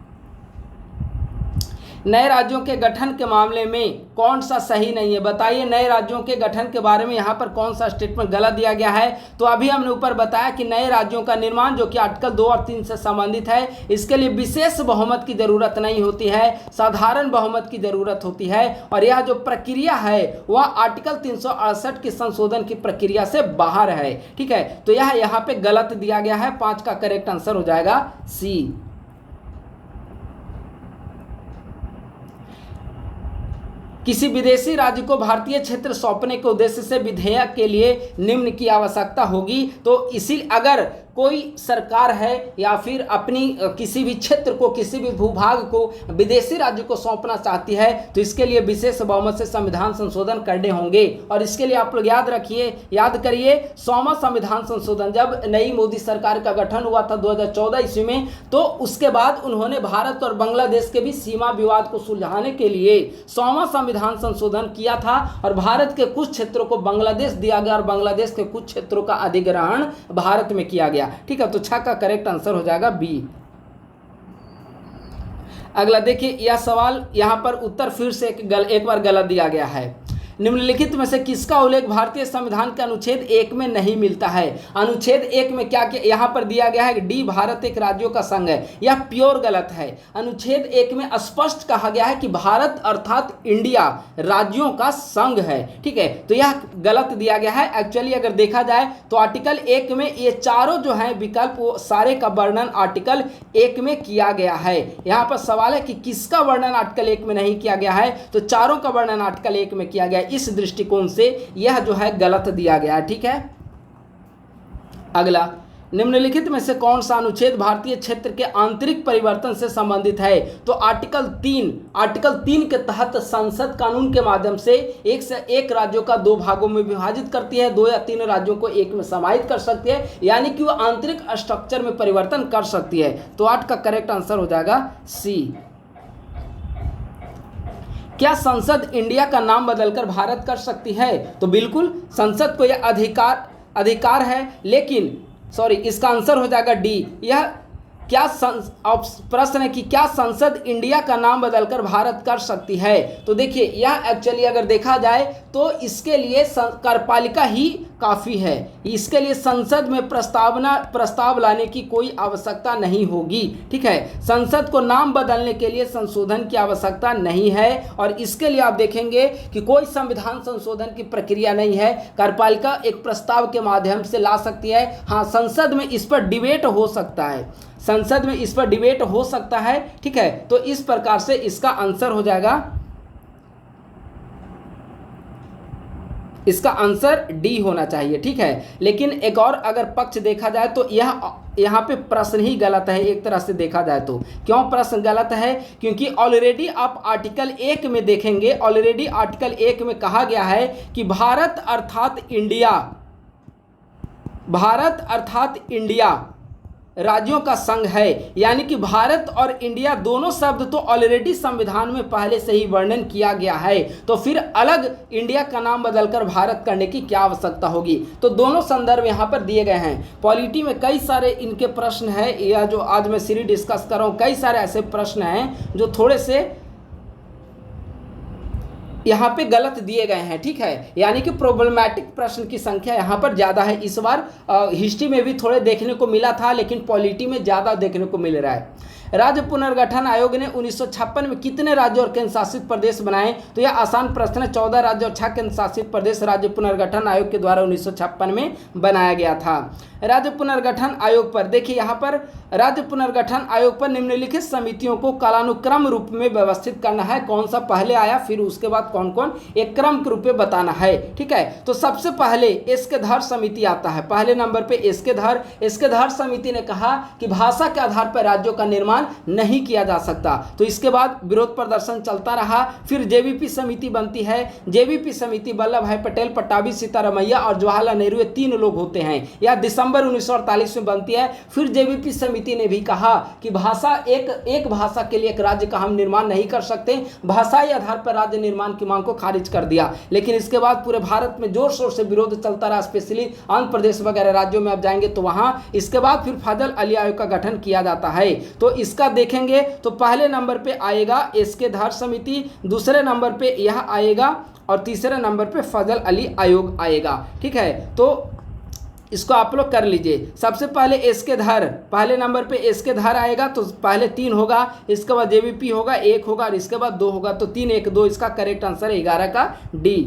नए राज्यों के गठन के मामले में कौन सा सही नहीं है, बताइए नए राज्यों के गठन के बारे में यहाँ पर कौन सा स्टेटमेंट गलत दिया गया है। तो अभी हमने ऊपर बताया कि नए राज्यों का निर्माण जो कि आर्टिकल 2 और 3 से संबंधित है, इसके लिए विशेष बहुमत की जरूरत नहीं होती है, साधारण बहुमत की जरूरत होती है। और यह जो प्रक्रिया है वह आर्टिकल 368 की संशोधन की प्रक्रिया से बाहर है। ठीक है, तो यह यहाँ पे गलत दिया गया है। 5 का करेक्ट आंसर हो जाएगा सी। किसी विदेशी राज्य को भारतीय क्षेत्र सौंपने के उद्देश्य से विधेयक के लिए निम्न की आवश्यकता होगी। तो इसी अगर कोई सरकार है या फिर अपनी किसी भी क्षेत्र को, किसी भी भूभाग को विदेशी राज्य को सौंपना चाहती है तो इसके लिए विशेष बहुमत से संविधान संशोधन करने होंगे। और इसके लिए आप लोग याद रखिए, याद करिए 100वां संविधान संशोधन जब नई मोदी सरकार का गठन हुआ था 2014 ईस्वी में, तो उसके बाद उन्होंने भारत और बांग्लादेश के भी सीमा विवाद को सुलझाने के लिए 100वां संविधान संशोधन किया था और भारत के कुछ क्षेत्रों को बांग्लादेश दिया गया और बांग्लादेश के कुछ क्षेत्रों का अधिग्रहण भारत में किया गया। ठीक है, तो 6 का करेक्ट आंसर हो जाएगा बी। अगला देखिए, यह सवाल यहां पर उत्तर फिर से एक बार गलत दिया गया है। निम्नलिखित में से किसका उल्लेख भारतीय संविधान के अनुच्छेद 1 में नहीं मिलता है। अनुच्छेद 1 में क्या क्या यहाँ पर दिया गया है, डी भारत एक राज्यों का संघ है। यह प्योर गलत है। अनुच्छेद 1 में स्पष्ट कहा गया है कि भारत अर्थात इंडिया राज्यों का संघ है। ठीक है, तो यह गलत दिया गया है। एक्चुअली अगर देखा जाए तो आर्टिकल 1 में ये चारों जो है विकल्प वो सारे का वर्णन आर्टिकल 1 में किया गया है। यहाँ पर सवाल है कि किसका वर्णन आर्टिकल 1 में नहीं किया गया है, तो चारों का वर्णन आर्टिकल 1 में किया गया है। इस दृष्टिकोण से यह जो है गलत दिया गया है। ठीक है, अगला, निम्नलिखित में से कौन सा अनुच्छेद भारतीय क्षेत्र के आंतरिक परिवर्तन से संबंधित है। तो आर्टिकल 3 के तहत संसद कानून के माध्यम से एक से एक राज्यों का 2 भागों में विभाजित करती है, 2 या 3 राज्यों को एक में समाहित कर सकती है, यानी कि वह आंतरिक स्ट्रक्चर में परिवर्तन कर सकती है। तो 8 का करेक्ट आंसर हो जाएगा सी। क्या संसद इंडिया का नाम बदलकर भारत कर सकती है। तो बिल्कुल संसद को यह अधिकार है, लेकिन सॉरी इसका आंसर हो जाएगा डी। यह क्या प्रश्न है कि क्या संसद इंडिया का नाम बदलकर भारत कर सकती है। तो देखिए यह एक्चुअली अगर देखा जाए तो इसके लिए कार्यपालिका ही काफ़ी है, इसके लिए संसद में प्रस्ताव लाने की कोई आवश्यकता नहीं होगी। ठीक है, संसद को नाम बदलने के लिए संशोधन की आवश्यकता नहीं है और इसके लिए आप देखेंगे कि कोई संविधान संशोधन की प्रक्रिया नहीं है। कार्यपालिका एक प्रस्ताव के माध्यम से ला सकती है। हाँ, संसद में इस पर डिबेट हो सकता है, संसद में इस पर डिबेट हो सकता है। ठीक है, तो इस प्रकार से इसका आंसर हो जाएगा, इसका आंसर डी होना चाहिए। ठीक है, लेकिन एक और अगर पक्ष देखा जाए तो यहाँ पे प्रश्न ही गलत है एक तरह से देखा जाए तो। क्यों प्रश्न गलत है, क्योंकि ऑलरेडी आप आर्टिकल 1 में देखेंगे, ऑलरेडी आर्टिकल 1 में कहा गया है कि भारत अर्थात इंडिया राज्यों का संघ है, यानी कि भारत और इंडिया दोनों शब्द तो ऑलरेडी संविधान में पहले से ही वर्णन किया गया है, तो फिर अलग इंडिया का नाम बदलकर भारत करने की क्या आवश्यकता होगी। तो दोनों संदर्भ यहाँ पर दिए गए हैं। पॉलिटी में कई सारे इनके प्रश्न हैं, या जो आज मैं सीरीज डिस्कस कर रहा हूँ, कई सारे ऐसे प्रश्न हैं जो थोड़े से यहाँ पे गलत दिए गए हैं। ठीक है, यानी कि प्रॉब्लमैटिक प्रश्न की संख्या यहाँ पर ज़्यादा है। इस बार हिस्ट्री में भी थोड़े देखने को मिला था, लेकिन पॉलिटी में ज़्यादा देखने को मिल रहा है। राज्य पुनर्गठन आयोग ने 1956 में कितने राज्य और केंद्र शासित प्रदेश बनाए। तो यह आसान प्रश्न है। 14 राज्य और 6 केंद्र शासित प्रदेश राज्य पुनर्गठन आयोग के द्वारा 1956 में बनाया गया था। राज्य पुनर्गठन आयोग पर देखिए, यहाँ पर राज्य पुनर्गठन आयोग पर निम्नलिखित समितियों को कालानुक्रम रूप में व्यवस्थित करना है। कौन सा पहले आया फिर उसके बाद कौन कौन, एक क्रम के रूप में बताना है। ठीक है, तो सबसे पहले एसके धर समिति आता है, पहले नंबर पे एसके धर समिति ने कहा कि भाषा के आधार पर राज्यों का निर्माण नहीं किया जा सकता। तो इसके बाद विरोध प्रदर्शन चलता रहा। फिर जेवीपी समिति बनती है। जेवीपी समिति वल्लभ भाई पटेल, पट्टाभी सीतारमैया और जवाहरलाल नेहरू, ये 3 लोग होते हैं। यह दिसंबर 1948 में बनती है। फिर जेवीपी समिति समिति ने भी कहा कि भाषा एक भाषा के लिए एक राज्य का हम निर्माण नहीं कर सकते, भाषाई आधार पर राज्य निर्माण की मांग को खारिज कर दिया। लेकिन इसके बाद पूरे भारत में जोर शोर से विरोध चलता रहा, स्पेशली आंध्र प्रदेश वगैरह राज्यों में आप जाएंगे तो वहां इसके बाद फिर फजल अली आयोग का गठन किया जाता है। तो इसका देखेंगे तो पहले नंबर पे आएगा एसके धर समिति, दूसरे नंबर पे यह आएगा और तीसरे नंबर पे फजल अली आयोग आएगा। ठीक है, तो इसको आप लोग कर लीजिए। सबसे पहले एसके धर, पहले नंबर पे एसके धर आएगा तो पहले 3 होगा, इसके बाद जेवीपी होगा 1 होगा और इसके बाद 2 होगा, तो 3 1 2 इसका करेक्ट आंसर है 11 का डी।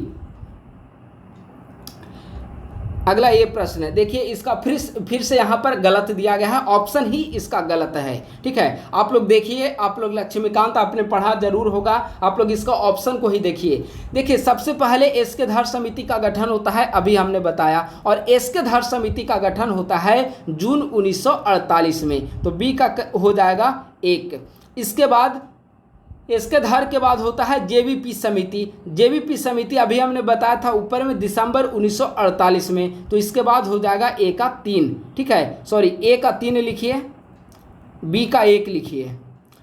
अगला ये प्रश्न है, देखिए इसका फिर से यहाँ पर गलत दिया गया है, ऑप्शन ही इसका गलत है। ठीक है, आप लोग देखिए, आप लोग लक्ष्मीकांत आपने पढ़ा जरूर होगा, आप लोग इसका ऑप्शन को ही देखिए। देखिए सबसे पहले एसके धर समिति का गठन होता है, अभी हमने बताया, और एसके धर समिति का गठन होता है जून 1948 में, तो बी का हो जाएगा 1। इसके बाद इसके धर के बाद होता है जेवीपी समिति। जेवीपी समिति अभी हमने बताया था ऊपर में दिसंबर 1948 में, तो इसके बाद हो जाएगा ए का 3। ठीक है, सॉरी ए का 3 लिखिए, बी का 1 लिखिए।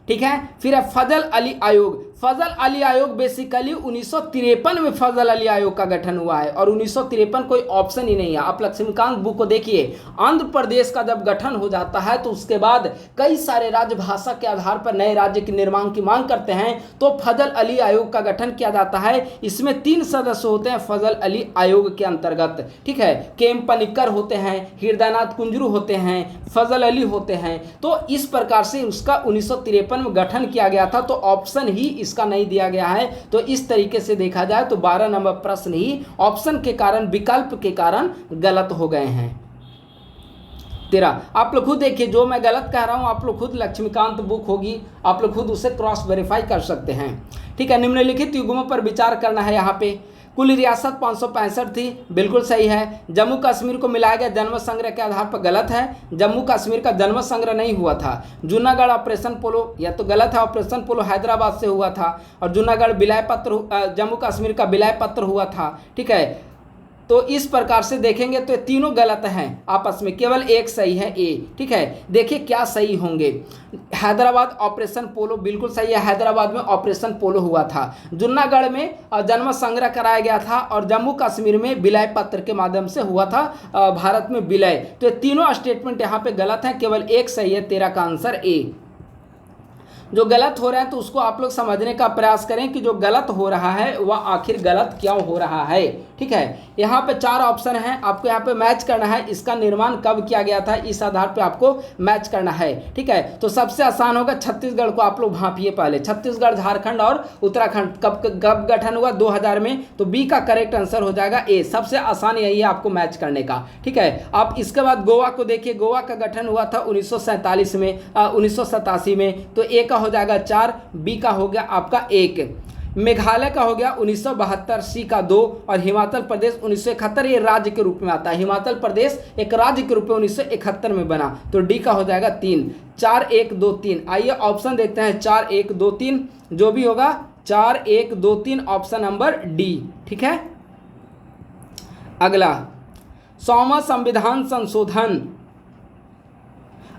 ठीक है, फिर है फजल अली आयोग। फजल अली आयोग बेसिकली 1953 में फजल अली आयोग का गठन हुआ है और 1953 कोई ऑप्शन ही नहीं है। आप लक्ष्मीकांत बुक को देखिए, आंध्र प्रदेश का जब गठन हो जाता है तो उसके बाद कई सारे राज्य भाषा के आधार पर नए राज्य के निर्माण की मांग करते हैं, तो फजल अली आयोग का गठन किया जाता है। इसमें 3 सदस्य होते हैं फजल अली आयोग के अंतर्गत। ठीक है, केम पनिक्कर होते हैं, हृदयनाथ कुंजरू होते हैं, फजल अली होते हैं। तो इस प्रकार से उसका 1953 में गठन किया गया था, तो ऑप्शन ही इसका नहीं दिया गया है। तो इस तरीके से देखा जाए तो 12 नंबर प्रश्न ही ऑप्शन के कारण, विकल्प के कारण गलत हो गए हैं। 13 आप लोग खुद देखिए, जो मैं गलत कह रहा हूं आप लोग खुद, लक्ष्मीकांत बुक होगी, आप लोग खुद उसे क्रॉस वेरीफाई कर सकते हैं। ठीक है, निम्नलिखित युग्मों पर विचार करना है। यहाँ पे कुल रियासत 565 थी, बिल्कुल सही है। जम्मू कश्मीर को मिलाया गया जन्म संग्रह के आधार पर, गलत है। जम्मू कश्मीर का जन्म संग्रह नहीं हुआ था। जूनागढ़ ऑपरेशन पोलो, यह तो गलत है, ऑपरेशन पोलो हैदराबाद से हुआ था और जूनागढ़ विलय पत्र, जम्मू कश्मीर का विलय पत्र हुआ था। ठीक है, तो इस प्रकार से देखेंगे तो ये तीनों गलत हैं आपस में, केवल एक सही है ए। ठीक है, देखिए क्या सही होंगे। हैदराबाद ऑपरेशन पोलो बिल्कुल सही है, हैदराबाद में ऑपरेशन पोलो हुआ था। जूनागढ़ में जन्म संग्रह कराया गया था और जम्मू कश्मीर में विलय पत्र के माध्यम से हुआ था भारत में विलय। तो ये तीनों स्टेटमेंट यहाँ पे गलत हैं, केवल एक सही है, 13 का आंसर ए। जो गलत हो रहा है तो उसको आप लोग समझने का प्रयास करें कि जो गलत हो रहा है वह आखिर गलत क्यों हो रहा है। ठीक है, यहाँ पे 4 ऑप्शन हैं, आपको यहाँ पे मैच करना है, इसका निर्माण कब किया गया था, इस आधार पे आपको मैच करना है। ठीक है, तो सबसे आसान होगा छत्तीसगढ़ को आप लोग भांपिए पहले, छत्तीसगढ़, झारखंड और उत्तराखंड कब गठन हुआ, 2000 में, तो बी का करेक्ट आंसर हो जाएगा ए। सबसे आसान यही है आपको मैच करने का। ठीक है, आप इसके बाद गोवा को देखिए, गोवा का गठन हुआ था 1947 में, 1987 में, तो ए का हो जाएगा 4, बी का हो गया आपका 1। मेघालय का हो गया 1972, सी का 2, और हिमाचल प्रदेश 1971, ये राज्य के रूप में आता है। हिमाचल प्रदेश एक राज्य के रूप में 1971 में बना, तो डी का हो जाएगा 3। 4 1 2 3, आइए ऑप्शन देखते हैं, 4 1 2 3 जो भी होगा, 4 1 2 3 ऑप्शन नंबर डी। ठीक है, अगला 100वां संविधान संशोधन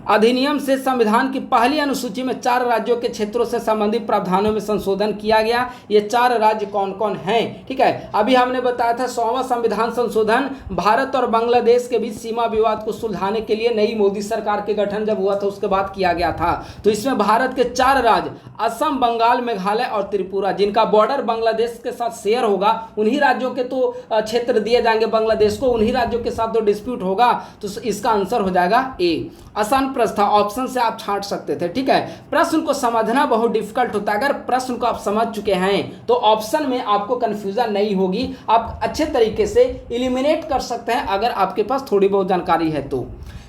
अधिनियम से संविधान की पहली अनुसूची में 4 राज्यों के क्षेत्रों से संबंधित प्रावधानों में संशोधन किया गया। ये 4 राज्य कौन कौन हैं? ठीक है, अभी हमने बताया था 100वां संविधान संशोधन भारत और बांग्लादेश के बीच सीमा विवाद को सुलझाने के लिए नई मोदी सरकार के गठन जब हुआ था उसके बाद किया गया था। तो इसमें भारत के 4 राज्य असम, बंगाल, मेघालय और त्रिपुरा, जिनका बॉर्डर बांग्लादेश के साथ शेयर होगा, उन्हीं राज्यों के तो क्षेत्र दिए जाएंगे बांग्लादेश को, उन्हीं राज्यों के साथ तो डिस्प्यूट होगा, तो इसका आंसर हो जाएगा ए। आसान प्रश्न था, ऑप्शन से आप छांट सकते थे। ठीक है, प्रश्न को समझना बहुत डिफिकल्ट होता है, अगर प्रश्न को आप समझ चुके हैं तो ऑप्शन में आपको कंफ्यूजन नहीं होगी, आप अच्छे तरीके से एलिमिनेट कर सकते हैं अगर आपके पास थोड़ी बहुत जानकारी है तो।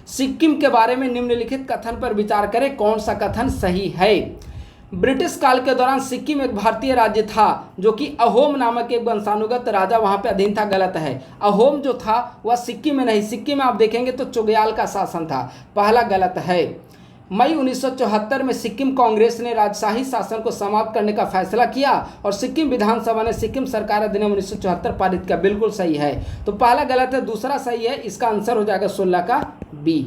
सिक्किम के बारे में निम्नलिखित कथन पर विचार करें, कौन सा कथन सही है? ब्रिटिश काल के दौरान सिक्किम एक भारतीय राज्य था जो कि अहोम नामक एक वंशानुगत राजा वहां पे अधीन था, गलत है। अहोम जो था वह सिक्किम में नहीं, सिक्किम में आप देखेंगे तो चुगयाल का शासन था, पहला गलत है। मई 1974 में सिक्किम कांग्रेस ने राजशाही शासन को समाप्त करने का फैसला किया और सिक्किम विधानसभा ने सिक्किम सरकार अधिनियम 1974 पारित किया, बिल्कुल सही है। तो पहला गलत है, दूसरा सही है, इसका आंसर हो जाएगा 16 का बी।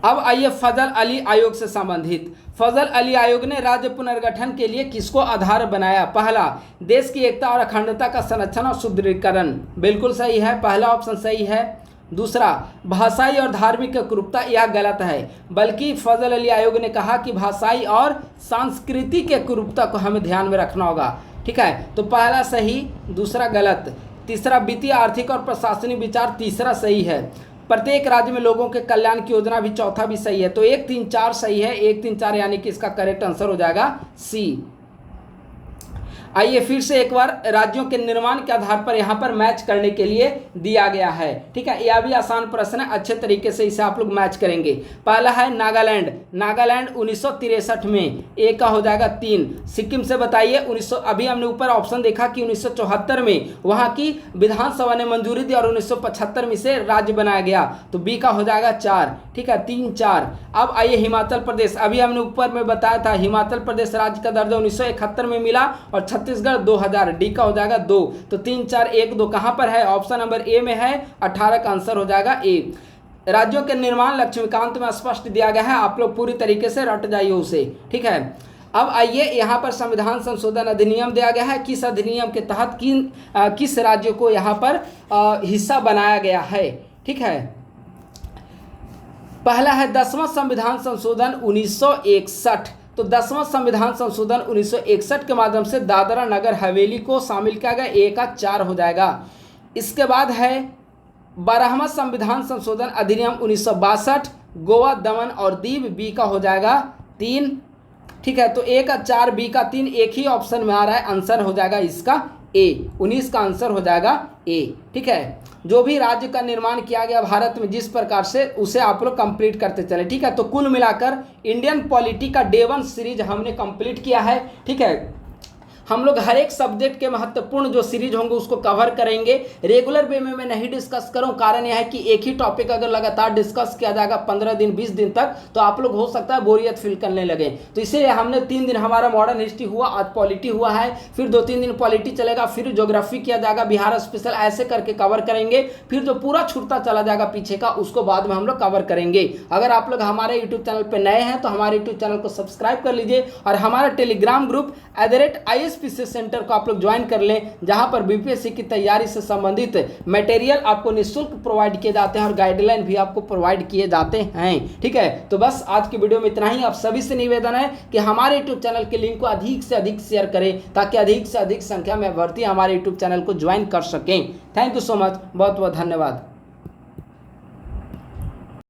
अब आइए फजल अली आयोग से संबंधित। फजल अली आयोग ने राज्य पुनर्गठन के लिए किसको आधार बनाया? पहला, देश की एकता और अखंडता का संरक्षण और सुदृढ़ीकरण, बिल्कुल सही है, पहला ऑप्शन सही है। दूसरा, भाषाई और धार्मिक एकरूपता, यह गलत है, बल्कि फजल अली आयोग ने कहा कि भाषाई और सांस्कृतिक एकरूपता को हमें ध्यान में रखना होगा। ठीक है, तो पहला सही, दूसरा गलत। तीसरा, वित्तीय आर्थिक और प्रशासनिक विचार, तीसरा सही है। प्रत्येक राज्य में लोगों के कल्याण की योजना भी, चौथा भी सही है। तो 1, 3, 4 सही है, 1, 3, 4 यानी कि इसका करेक्ट आंसर हो जाएगा सी। आइए फिर से एक बार राज्यों के निर्माण के आधार पर यहाँ पर मैच करने के लिए दिया गया है। ठीक है, यह भी आसान प्रश्न है, अच्छे तरीके से इसे आप लोग मैच करेंगे। पहला है नागालैंड। नागालैंड 1963 में, ए का हो जाएगा 3। सिक्किम से बताइए, 1900, अभी हमने ऊपर ऑप्शन देखा कि 1974 में वहाँ की विधानसभा ने मंजूरी दी और 1975 में इसे राज्य बनाया गया, तो बी का हो जाएगा 4। ठीक है, 3, 4। अब आइए हिमाचल प्रदेश। अभी हमने ऊपर में बताया था हिमाचल प्रदेश राज्य का दर्जा 1971 में मिला और छत्तीसगढ़ 2000, डी का हो जाएगा 2। तो 3, 4, 1, 2 कहां पर है? ऑप्शन नंबर ए में है, 18 का आंसर हो जाएगा ए। राज्यों के निर्माण लक्ष्मीकांत में स्पष्ट दिया गया है, आप लोग पूरी तरीके से रट जाइए उसे। ठीक है, अब आइए यहाँ पर संविधान संशोधन अधिनियम दिया गया है, किस अधिनियम के तहत किस राज्य को यहाँ पर हिस्सा बनाया गया है। ठीक है, पहला है 10वां संविधान संशोधन 1961। तो 10वां संविधान संशोधन 1961 के माध्यम से दादरा नगर हवेली को शामिल किया गया, ए का 4 हो जाएगा। इसके बाद है 12वां संविधान संशोधन अधिनियम 1962, गोवा, दमन और दीव, बी का हो जाएगा 3। ठीक है, तो ए का 4, बी का 3, एक ही ऑप्शन में आ रहा है, आंसर हो जाएगा इसका ए, 19 का आंसर हो जाएगा ए। ठीक है, जो भी राज्य का निर्माण किया गया भारत में जिस प्रकार से, उसे आप लोग कंप्लीट करते चले। ठीक है, तो कुल मिलाकर इंडियन पॉलिटी का डे 1 सीरीज हमने कंप्लीट किया है। ठीक है, हम लोग हर एक सब्जेक्ट के महत्वपूर्ण जो सीरीज होंगे उसको कवर करेंगे। रेगुलर वे में मैं नहीं डिस्कस करूं, कारण यह है कि एक ही टॉपिक अगर लगातार डिस्कस किया जाएगा 15 दिन 20 दिन तक, तो आप लोग हो सकता है बोरियत फील करने लगे। तो इसीलिए हमने 3 दिन हमारा मॉडर्न हिस्ट्री हुआ, आज पॉलिटी हुआ है, फिर 2-3 दिन पॉलिटी चलेगा, फिर ज्योग्राफी किया जाएगा, बिहार स्पेशल, ऐसे करके कवर करेंगे। फिर जो पूरा छूटता चला जाएगा पीछे का, उसको बाद में हम लोग कवर करेंगे। अगर आप लोग हमारे यूट्यूब चैनल पर नए हैं तो हमारे यूट्यूब चैनल को सब्सक्राइब कर लीजिए और हमारा टेलीग्राम ग्रुप @ISPC सेंटर को आप लोग ज्वाइन कर लें, जहां पर बीपीएससी की तैयारी से संबंधित मटेरियल आपको निःशुल्क प्रोवाइड किए जाते हैं और गाइडलाइन भी आपको प्रोवाइड किए जाते हैं। ठीक है, तो बस आज की वीडियो में इतना ही। आप सभी से निवेदन है कि हमारे यूट्यूब चैनल के लिंक को अधिक से अधिक शेयर करें, ताकि अधिक से अधिक संख्या में अभ्यर्थी हमारे यूट्यूब चैनल को ज्वाइन कर सकें। थैंक यू सो मच, बहुत बहुत धन्यवाद।